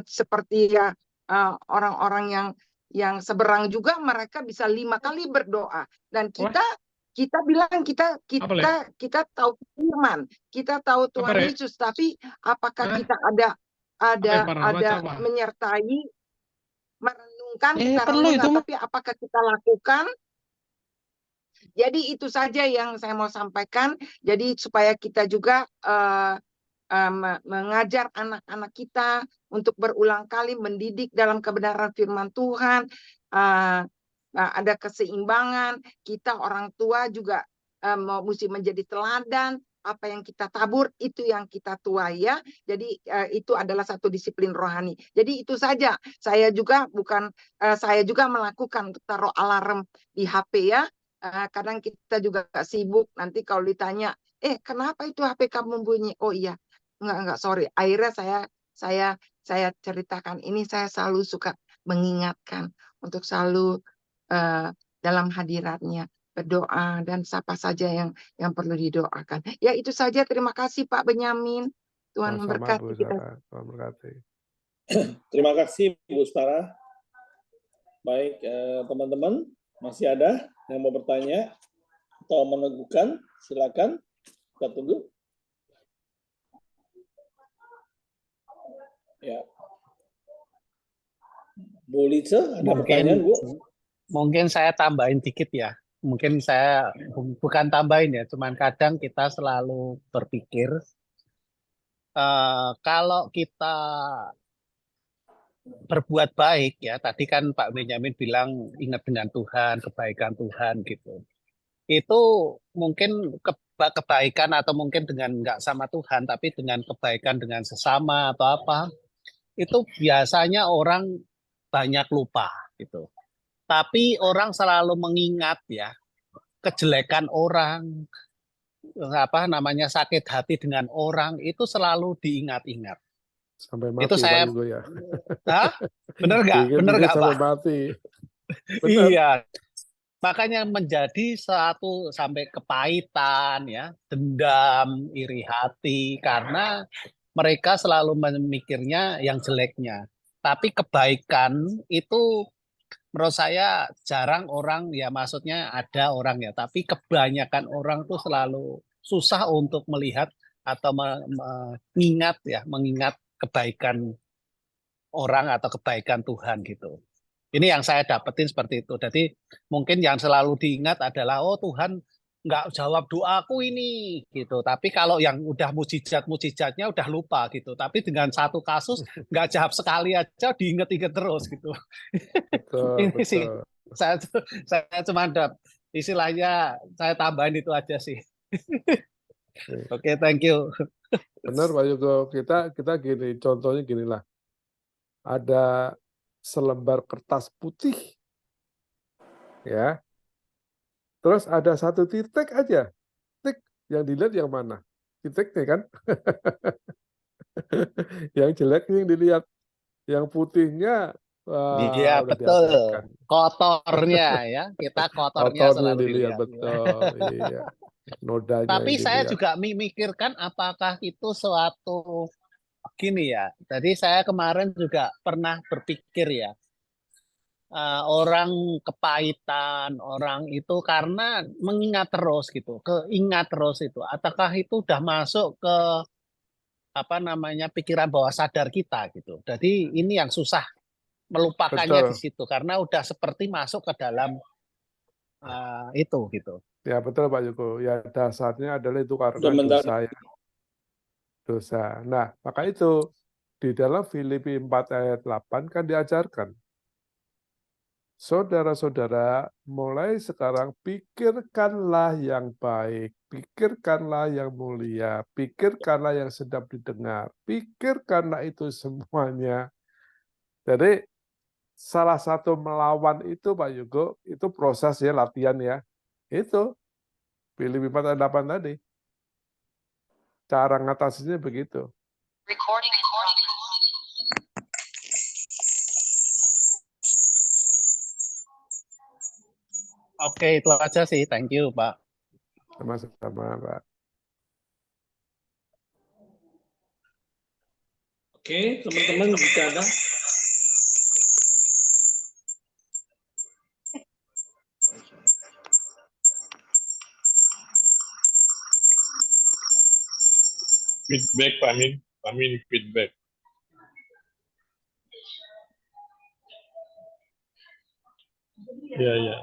seperti ya orang-orang yang seberang juga mereka bisa 5 kali berdoa, dan kita bilang kita tahu firman, kita tahu Tuhan Yesus, tapi apakah kita ada menyertai merenungkan tapi apakah kita lakukan? Jadi itu saja yang saya mau sampaikan. Jadi supaya kita juga mengajar anak-anak kita untuk berulang kali mendidik dalam kebenaran firman Tuhan, ada keseimbangan. Kita orang tua juga mesti menjadi teladan. Apa yang kita tabur itu yang kita tuai ya. Jadi itu adalah satu disiplin rohani. Jadi itu saja. Saya juga melakukan taruh alarm di HP ya. Kadang kita juga sibuk, nanti kalau ditanya, kenapa itu HP kamu bunyi? Oh iya, enggak, sorry. Akhirnya saya ceritakan ini, saya selalu suka mengingatkan untuk selalu dalam hadiratnya berdoa dan siapa saja yang perlu didoakan. Ya itu saja, terima kasih Pak Benyamin. Tuhan memberkati kita. Tuhan memberkati. Terima kasih Bu Stara. Baik teman-teman, masih ada? Yang mau bertanya atau meneguhkan, silakan. Kita tunggu. Ya. Bu Lice, ada pertanyaan, Bu? Mungkin saya tambahin dikit ya. Mungkin saya bukan tambahin ya, cuman kadang kita selalu berpikir kalau kita berbuat baik ya, tadi kan Pak Benjamin bilang ingat dengan Tuhan, kebaikan Tuhan gitu. Itu mungkin kebaikan atau mungkin dengan nggak sama Tuhan, tapi dengan kebaikan dengan sesama atau apa, itu biasanya orang banyak lupa gitu. Tapi orang selalu mengingat ya kejelekan orang, apa namanya sakit hati dengan orang itu selalu diingat-ingat. Sampai Itu mati Pak saya, Yugo ya. bener nggak? Bener Dikit-dikit nggak sampai Pak? mati. Benar. Iya. Makanya menjadi satu sampai kepahitan ya, dendam, iri hati karena mereka selalu memikirnya yang jeleknya. Tapi kebaikan itu menurut saya jarang orang ya, maksudnya ada orang ya, tapi kebanyakan orang tuh selalu susah untuk melihat atau mengingat ya, mengingat kebaikan orang atau kebaikan Tuhan gitu. Ini yang saya dapetin seperti itu. Jadi mungkin yang selalu diingat adalah oh Tuhan nggak jawab doaku ini gitu. Tapi kalau yang udah mujizatnya udah lupa gitu. Tapi dengan satu kasus nggak jawab sekali aja diinget-inget terus gitu. Betul, Ini sih betul. saya cuma ada istilahnya saya tambahin itu aja sih. Oke, thank you. Benar Pak Yugo. Kita gini, contohnya gini lah. Ada selembar kertas putih, ya. Terus ada satu titik aja. Titik yang dilihat yang mana? Titiknya kan. Yang jelek yang dilihat. Yang putihnya Iya udah betul. diabaikan. Kotornya ya, kita kotornya Kotornya selalu dilihat, dilihat. betul. Iya. Nodanya Tapi yang saya dilihat. juga memikirkan apakah itu suatu gini ya. Jadi saya kemarin juga pernah berpikir ya, orang kepahitan, orang itu karena mengingat terus gitu, keingat terus itu. Ataukah itu udah masuk ke apa namanya pikiran bawah sadar kita gitu. Jadi ini yang susah melupakannya di Betul. situ karena udah seperti masuk ke dalam itu gitu. Ya betul Pak Yugo. Ya dasarnya adalah itu karena Udah mendalam. dosa ya. Dosa. Nah, maka itu di dalam Filipi 4 ayat 8 kan diajarkan. Saudara-saudara, mulai sekarang pikirkanlah yang baik, pikirkanlah yang mulia, pikirkanlah yang sedap didengar, pikirkanlah itu semuanya. Jadi salah satu melawan itu Pak Yugo, itu proses ya, latihan ya. Itu Filipi 4 ayat 8 tadi. Cara ngatasinya begitu. Oke, itu aja sih. Thank you, Pak. Sama-sama, Pak. Oke, teman-teman jika ada Feedback, Pak Amin feedback. Ya.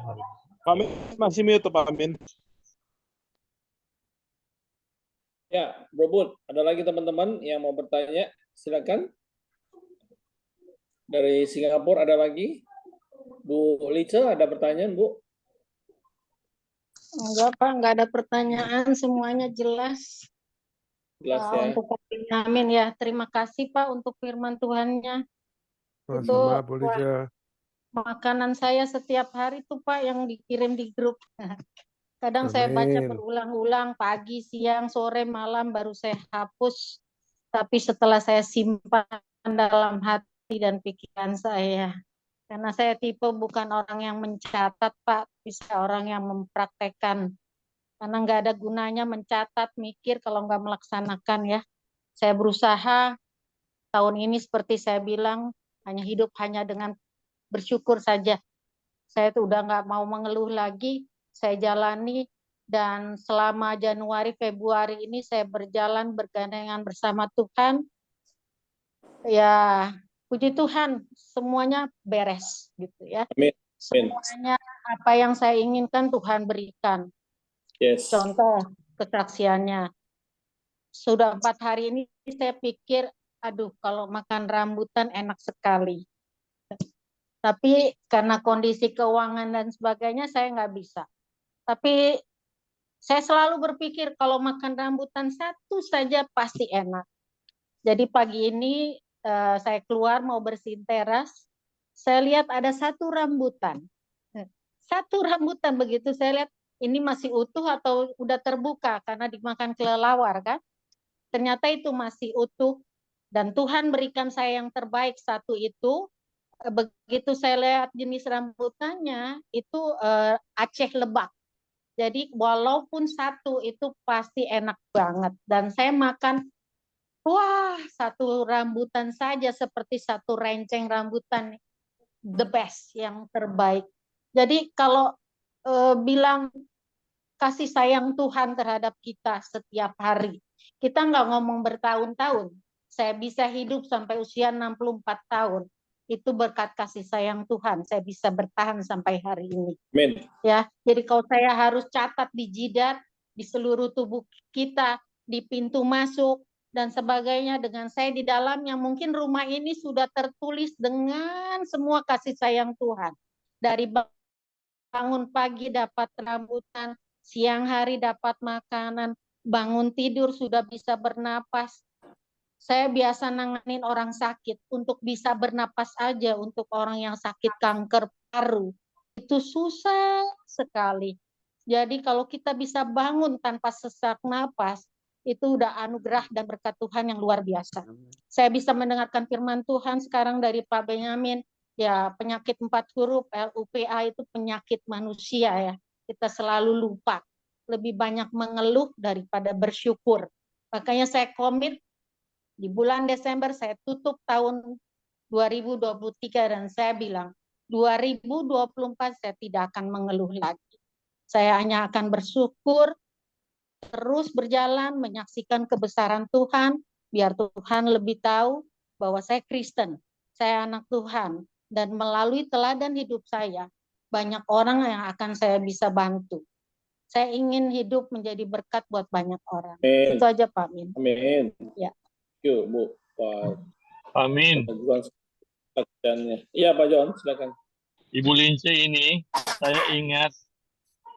Pak Amin masih mute Pak Amin. ya, Bro Bud, ada lagi teman-teman yang mau bertanya, silakan. Dari Singapura ada lagi. Bu Lice ada pertanyaan, Bu? Enggak, Pak, enggak ada pertanyaan, semuanya jelas. Jelas ya. Untuk Pak Benyamin ya, terima kasih Pak untuk firman Tuhannya. Itu Sama-sama, Bu Lice. makanan saya setiap hari tuh Pak yang dikirim di grup. Kadang saya baca Amin. berulang-ulang, pagi, siang, sore, malam, baru saya hapus. Tapi setelah saya simpan dalam hati dan pikiran saya. Karena saya tipe bukan orang yang mencatat Pak, bisa orang yang mempraktekkan. Karena nggak ada gunanya mencatat, mikir kalau nggak melaksanakan ya. Saya berusaha tahun ini seperti saya bilang, hanya hidup hanya dengan bersyukur saja. Saya tuh udah nggak mau mengeluh lagi, saya jalani, dan selama Januari Februari ini saya berjalan bergandengan bersama Tuhan. Ya, puji Tuhan, semuanya beres gitu ya. Amin. Semuanya apa yang saya inginkan Tuhan berikan. Yes. Contoh kesaksiannya, sudah 4 hari ini saya pikir, aduh kalau makan rambutan enak sekali. Tapi karena kondisi keuangan dan sebagainya saya nggak bisa. Tapi saya selalu berpikir kalau makan rambutan satu saja pasti enak. Jadi pagi ini saya keluar mau bersihin teras, saya lihat ada satu rambutan. Satu rambutan, begitu saya lihat ini masih utuh atau udah terbuka karena dimakan kelelawar kan. Ternyata itu masih utuh dan Tuhan berikan saya yang terbaik satu itu. Begitu saya lihat jenis rambutannya itu Aceh Lebak. Jadi walaupun satu itu pasti enak banget dan saya makan, wah satu rambutan saja seperti satu renceng rambutan, the best, yang terbaik. Jadi kalau bilang kasih sayang Tuhan terhadap kita setiap hari, kita nggak ngomong bertahun-tahun. Saya bisa hidup sampai usia 64 tahun. Itu berkat kasih sayang Tuhan. Saya bisa bertahan sampai hari ini. Amin. Ya, jadi kalau saya harus catat di jidat, di seluruh tubuh kita, di pintu masuk dan sebagainya, dengan saya di dalamnya, mungkin rumah ini sudah tertulis dengan semua kasih sayang Tuhan. Dari bangun pagi dapat rambutan, siang hari dapat makanan, bangun tidur sudah bisa bernapas. Saya biasa nanganin orang sakit, untuk bisa bernapas aja untuk orang yang sakit kanker paru. Itu susah sekali. Jadi kalau kita bisa bangun tanpa sesak napas, itu udah anugerah dan berkat Tuhan yang luar biasa. Saya bisa mendengarkan firman Tuhan sekarang dari Pak Benyamin, ya penyakit 4 huruf, LUPA itu penyakit manusia ya. Kita selalu lupa. Lebih banyak mengeluh daripada bersyukur. Makanya saya komit, di bulan Desember saya tutup tahun 2023 dan saya bilang 2024 saya tidak akan mengeluh lagi. Saya hanya akan bersyukur, terus berjalan menyaksikan kebesaran Tuhan, biar Tuhan lebih tahu bahwa saya Kristen, saya anak Tuhan, dan melalui teladan hidup saya banyak orang yang akan saya bisa bantu. Saya ingin hidup menjadi berkat buat banyak orang. Amin. Itu aja Pak Min. Amin. Ya. Yuk Bu, Pak. Amin. Iya Pak John, silakan. Ibu Lince ini, saya ingat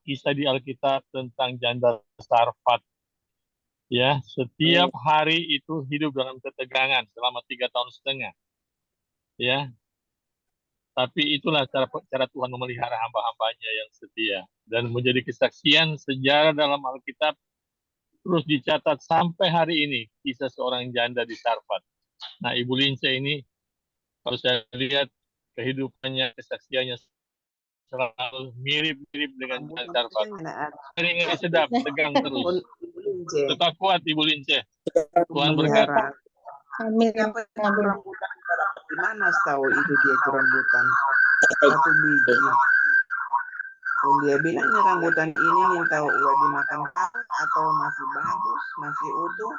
kisah di Alkitab tentang janda Sarfat. Ya, setiap hari itu hidup dalam ketegangan selama 3,5 tahun. Ya, tapi itulah cara Tuhan memelihara hamba-hambanya yang setia. Dan menjadi kesaksian sejarah dalam Alkitab terus dicatat sampai hari ini, kisah seorang janda di Sarfat. Nah, Ibu Lince ini, kalau saya lihat kehidupannya, kesaksiannya selalu mirip-mirip dengan janda Sarfat. Ngeri sedap, tegang terus. Tetap kuat Ibu Lince. Tuhan berkati. Amin. Siapa yang rambutan di mana tahu itu dia itu rambutan satu biji. Oh, dia bilang nih rambutan ini nih tahu udah dimakan atau masih bagus, masih utuh.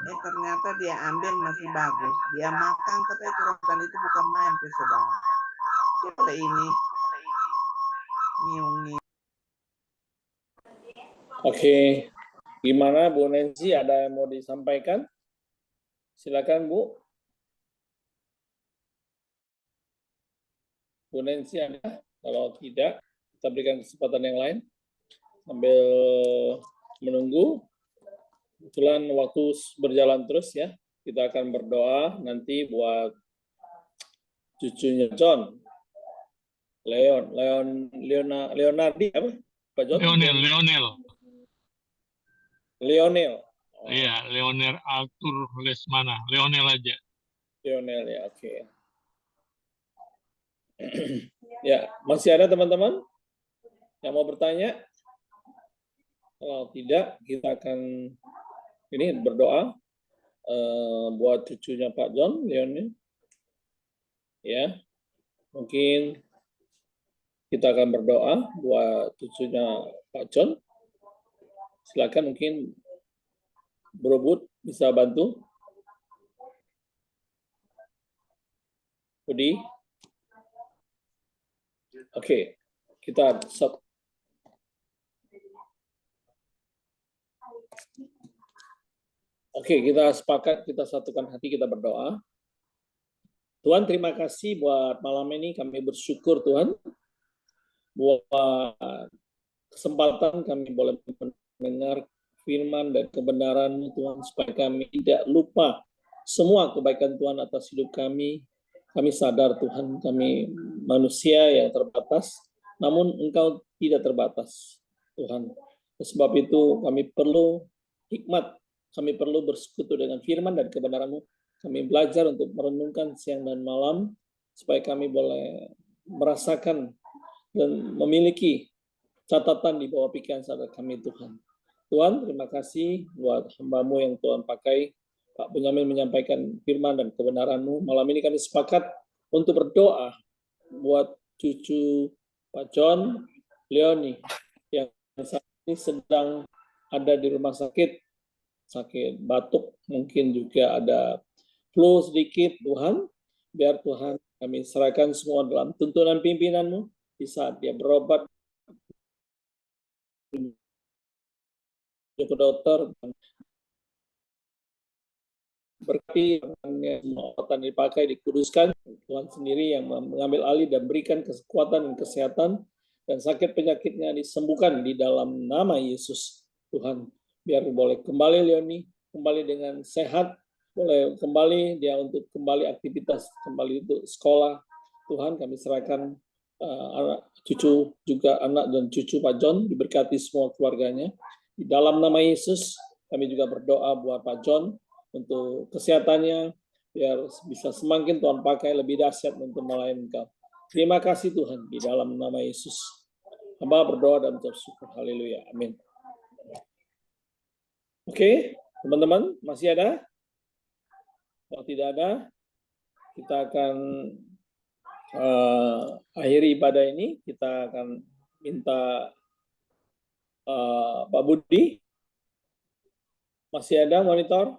Ternyata dia ambil masih bagus. Dia makan katanya itu rambutan itu bukan main sedang. Coba ini nyiung. Oke, gimana Bu Nancy? Ada yang mau disampaikan? Silakan Bu. Bu Nancy ada? Kalau tidak, kita berikan kesempatan yang lain sambil menunggu. Kebetulan waktu berjalan terus ya. Kita akan berdoa nanti buat cucunya John. Leonardi apa? Pak John? Lionel. Oh. Iya, Leonel Arthur Lesmana. Leonel aja. Lionel ya, oke. Ya, masih ada teman-teman yang mau bertanya? Kalau tidak, kita akan ini berdoa buat cucunya Pak John, Lionel. Ya, mungkin Kita akan berdoa buat cucunya Pak John. Silakan mungkin Bro Bud bisa bantu. Budi. Oke, kita kita sepakat, kita satukan hati, kita berdoa. Tuhan, terima kasih buat malam ini. Kami bersyukur Tuhan buat kesempatan kami boleh mendengar firman dan kebenaran Tuhan, supaya kami tidak lupa semua kebaikan Tuhan atas hidup kami. Kami sadar Tuhan, kami manusia yang terbatas, namun Engkau tidak terbatas Tuhan. Sebab itu kami perlu hikmat, kami perlu bersekutu dengan firman dan kebenaran-Mu. Kami belajar untuk merenungkan siang dan malam, supaya kami boleh merasakan dan memiliki catatan di bawah pikiran sadar kami Tuhan. Tuhan, terima kasih buat hamba-Mu yang Tuhan pakai, Pak Benyamin menyampaikan firman dan kebenaran-Mu. Malam ini kami sepakat untuk berdoa buat cucu Pak John Leoni yang saat ini sedang ada di rumah sakit batuk, mungkin juga ada flu sedikit. Tuhan, biar Tuhan kami serahkan semua dalam tuntunan pimpinan-Mu di saat dia berobat ke dokter, berkati semua obat dipakai, dikuduskan, Tuhan sendiri yang mengambil alih dan berikan kekuatan dan kesehatan, dan sakit penyakitnya disembuhkan di dalam nama Yesus. Tuhan, biar boleh kembali Leoni, kembali dengan sehat, boleh kembali dia untuk kembali aktivitas, kembali untuk sekolah. Tuhan, kami serahkan anak cucu, juga anak dan cucu Pak John, diberkati semua keluarganya. Di dalam nama Yesus, kami juga berdoa buat Pak John untuk kesehatannya, biar bisa semakin Tuhan pakai lebih dahsyat untuk melayani Engkau. Terima kasih Tuhan, di dalam nama Yesus. Hamba berdoa dan bersyukur. Haleluya. Amin. Oke, teman-teman, masih ada? Kalau tidak ada, kita akan akhiri ibadah ini. Kita akan minta Pak Budi. Masih ada monitor?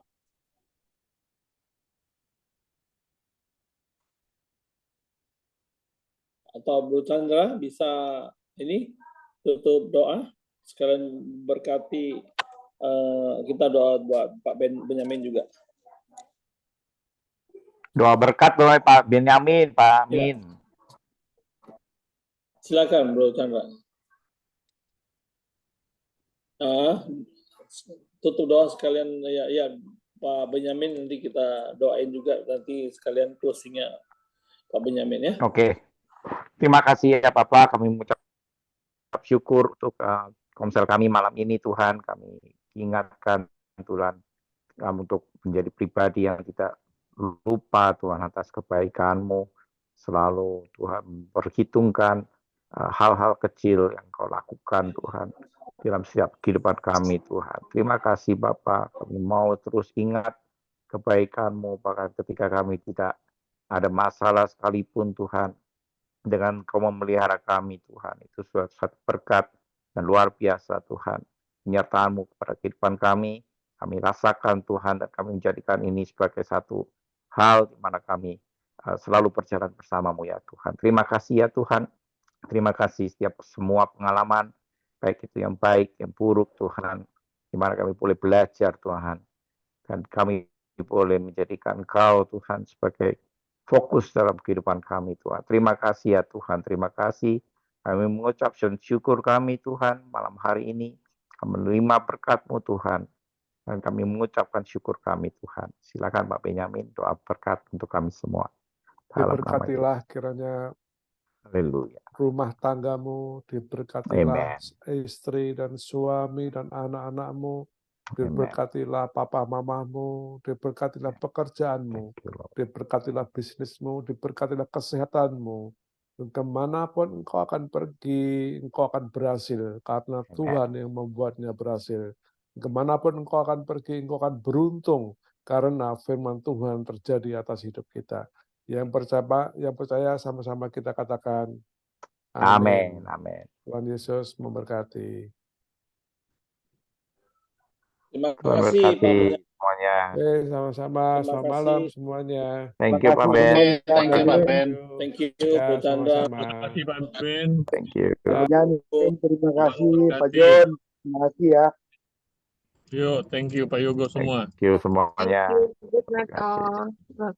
Atau Bu Chandra bisa ini tutup doa, sekalian berkati kita doa buat Pak Benyamin juga. Doa berkat doa Pak Benyamin, Pak Amin. Ya. Silakan Bro Chandra. Tutup doa sekalian, ya Pak Benyamin, nanti kita doain juga, nanti sekalian closingnya Pak Benyamin ya. Oke. Terima kasih ya Bapak, kami mengucap syukur untuk komsel kami malam ini Tuhan. Kami ingatkan Tuhan untuk menjadi pribadi yang tidak lupa Tuhan atas kebaikan-Mu. Selalu Tuhan memperhitungkan hal-hal kecil yang Kau lakukan Tuhan dalam setiap kehidupan kami Tuhan. Terima kasih Bapak, kami mau terus ingat kebaikan-Mu bahkan ketika kami tidak ada masalah sekalipun Tuhan. Dengan Kau memelihara kami Tuhan, itu suatu berkat dan luar biasa Tuhan. Penyertaan-Mu kepada kehidupan kami rasakan Tuhan, dan kami menjadikan ini sebagai satu hal di mana kami selalu berjalan bersama-Mu ya Tuhan. Terima kasih ya Tuhan, terima kasih setiap semua pengalaman, baik itu yang baik, yang buruk Tuhan, di mana kami boleh belajar Tuhan, dan kami boleh menjadikan Kau Tuhan sebagai fokus dalam kehidupan kami Tuhan. Terima kasih ya Tuhan, terima kasih. Kami mengucap syukur kami Tuhan malam hari ini. Kami menerima berkat-Mu Tuhan. Dan kami mengucapkan syukur kami Tuhan. Silakan Pak Benyamin, doa berkat untuk kami semua. Diberkatilah kiranya Haleluya. Rumah tanggamu, diberkatilah istri dan suami dan anak-anakmu, diberkatilah papa mamamu, diberkatilah pekerjaanmu, diberkatilah bisnismu, diberkatilah kesehatanmu. Dan kemanapun engkau akan pergi, engkau akan berhasil, karena Tuhan yang membuatnya berhasil. Kemanapun engkau akan pergi, engkau akan beruntung, karena firman Tuhan terjadi atas hidup kita. Yang percaya sama-sama kita katakan, Amin. Amin. Tuhan Yesus memberkati. Terima Tuhan kasih Pak berkati Ben. semuanya. Sama-sama. Terima Selamat kasih. malam semuanya. Thank you Pak Ben. Oke, thank you Pak Ben. Thank you, Ya, Bro Chandra. sama-sama. Terima kasih Pak Ben. Thank you. Terima kasih Pak Berkati. John. Terima kasih ya. Yuk, thank you Pak Yogo semua. Thank you semuanya. Thank you. Good night Terima kasih. all.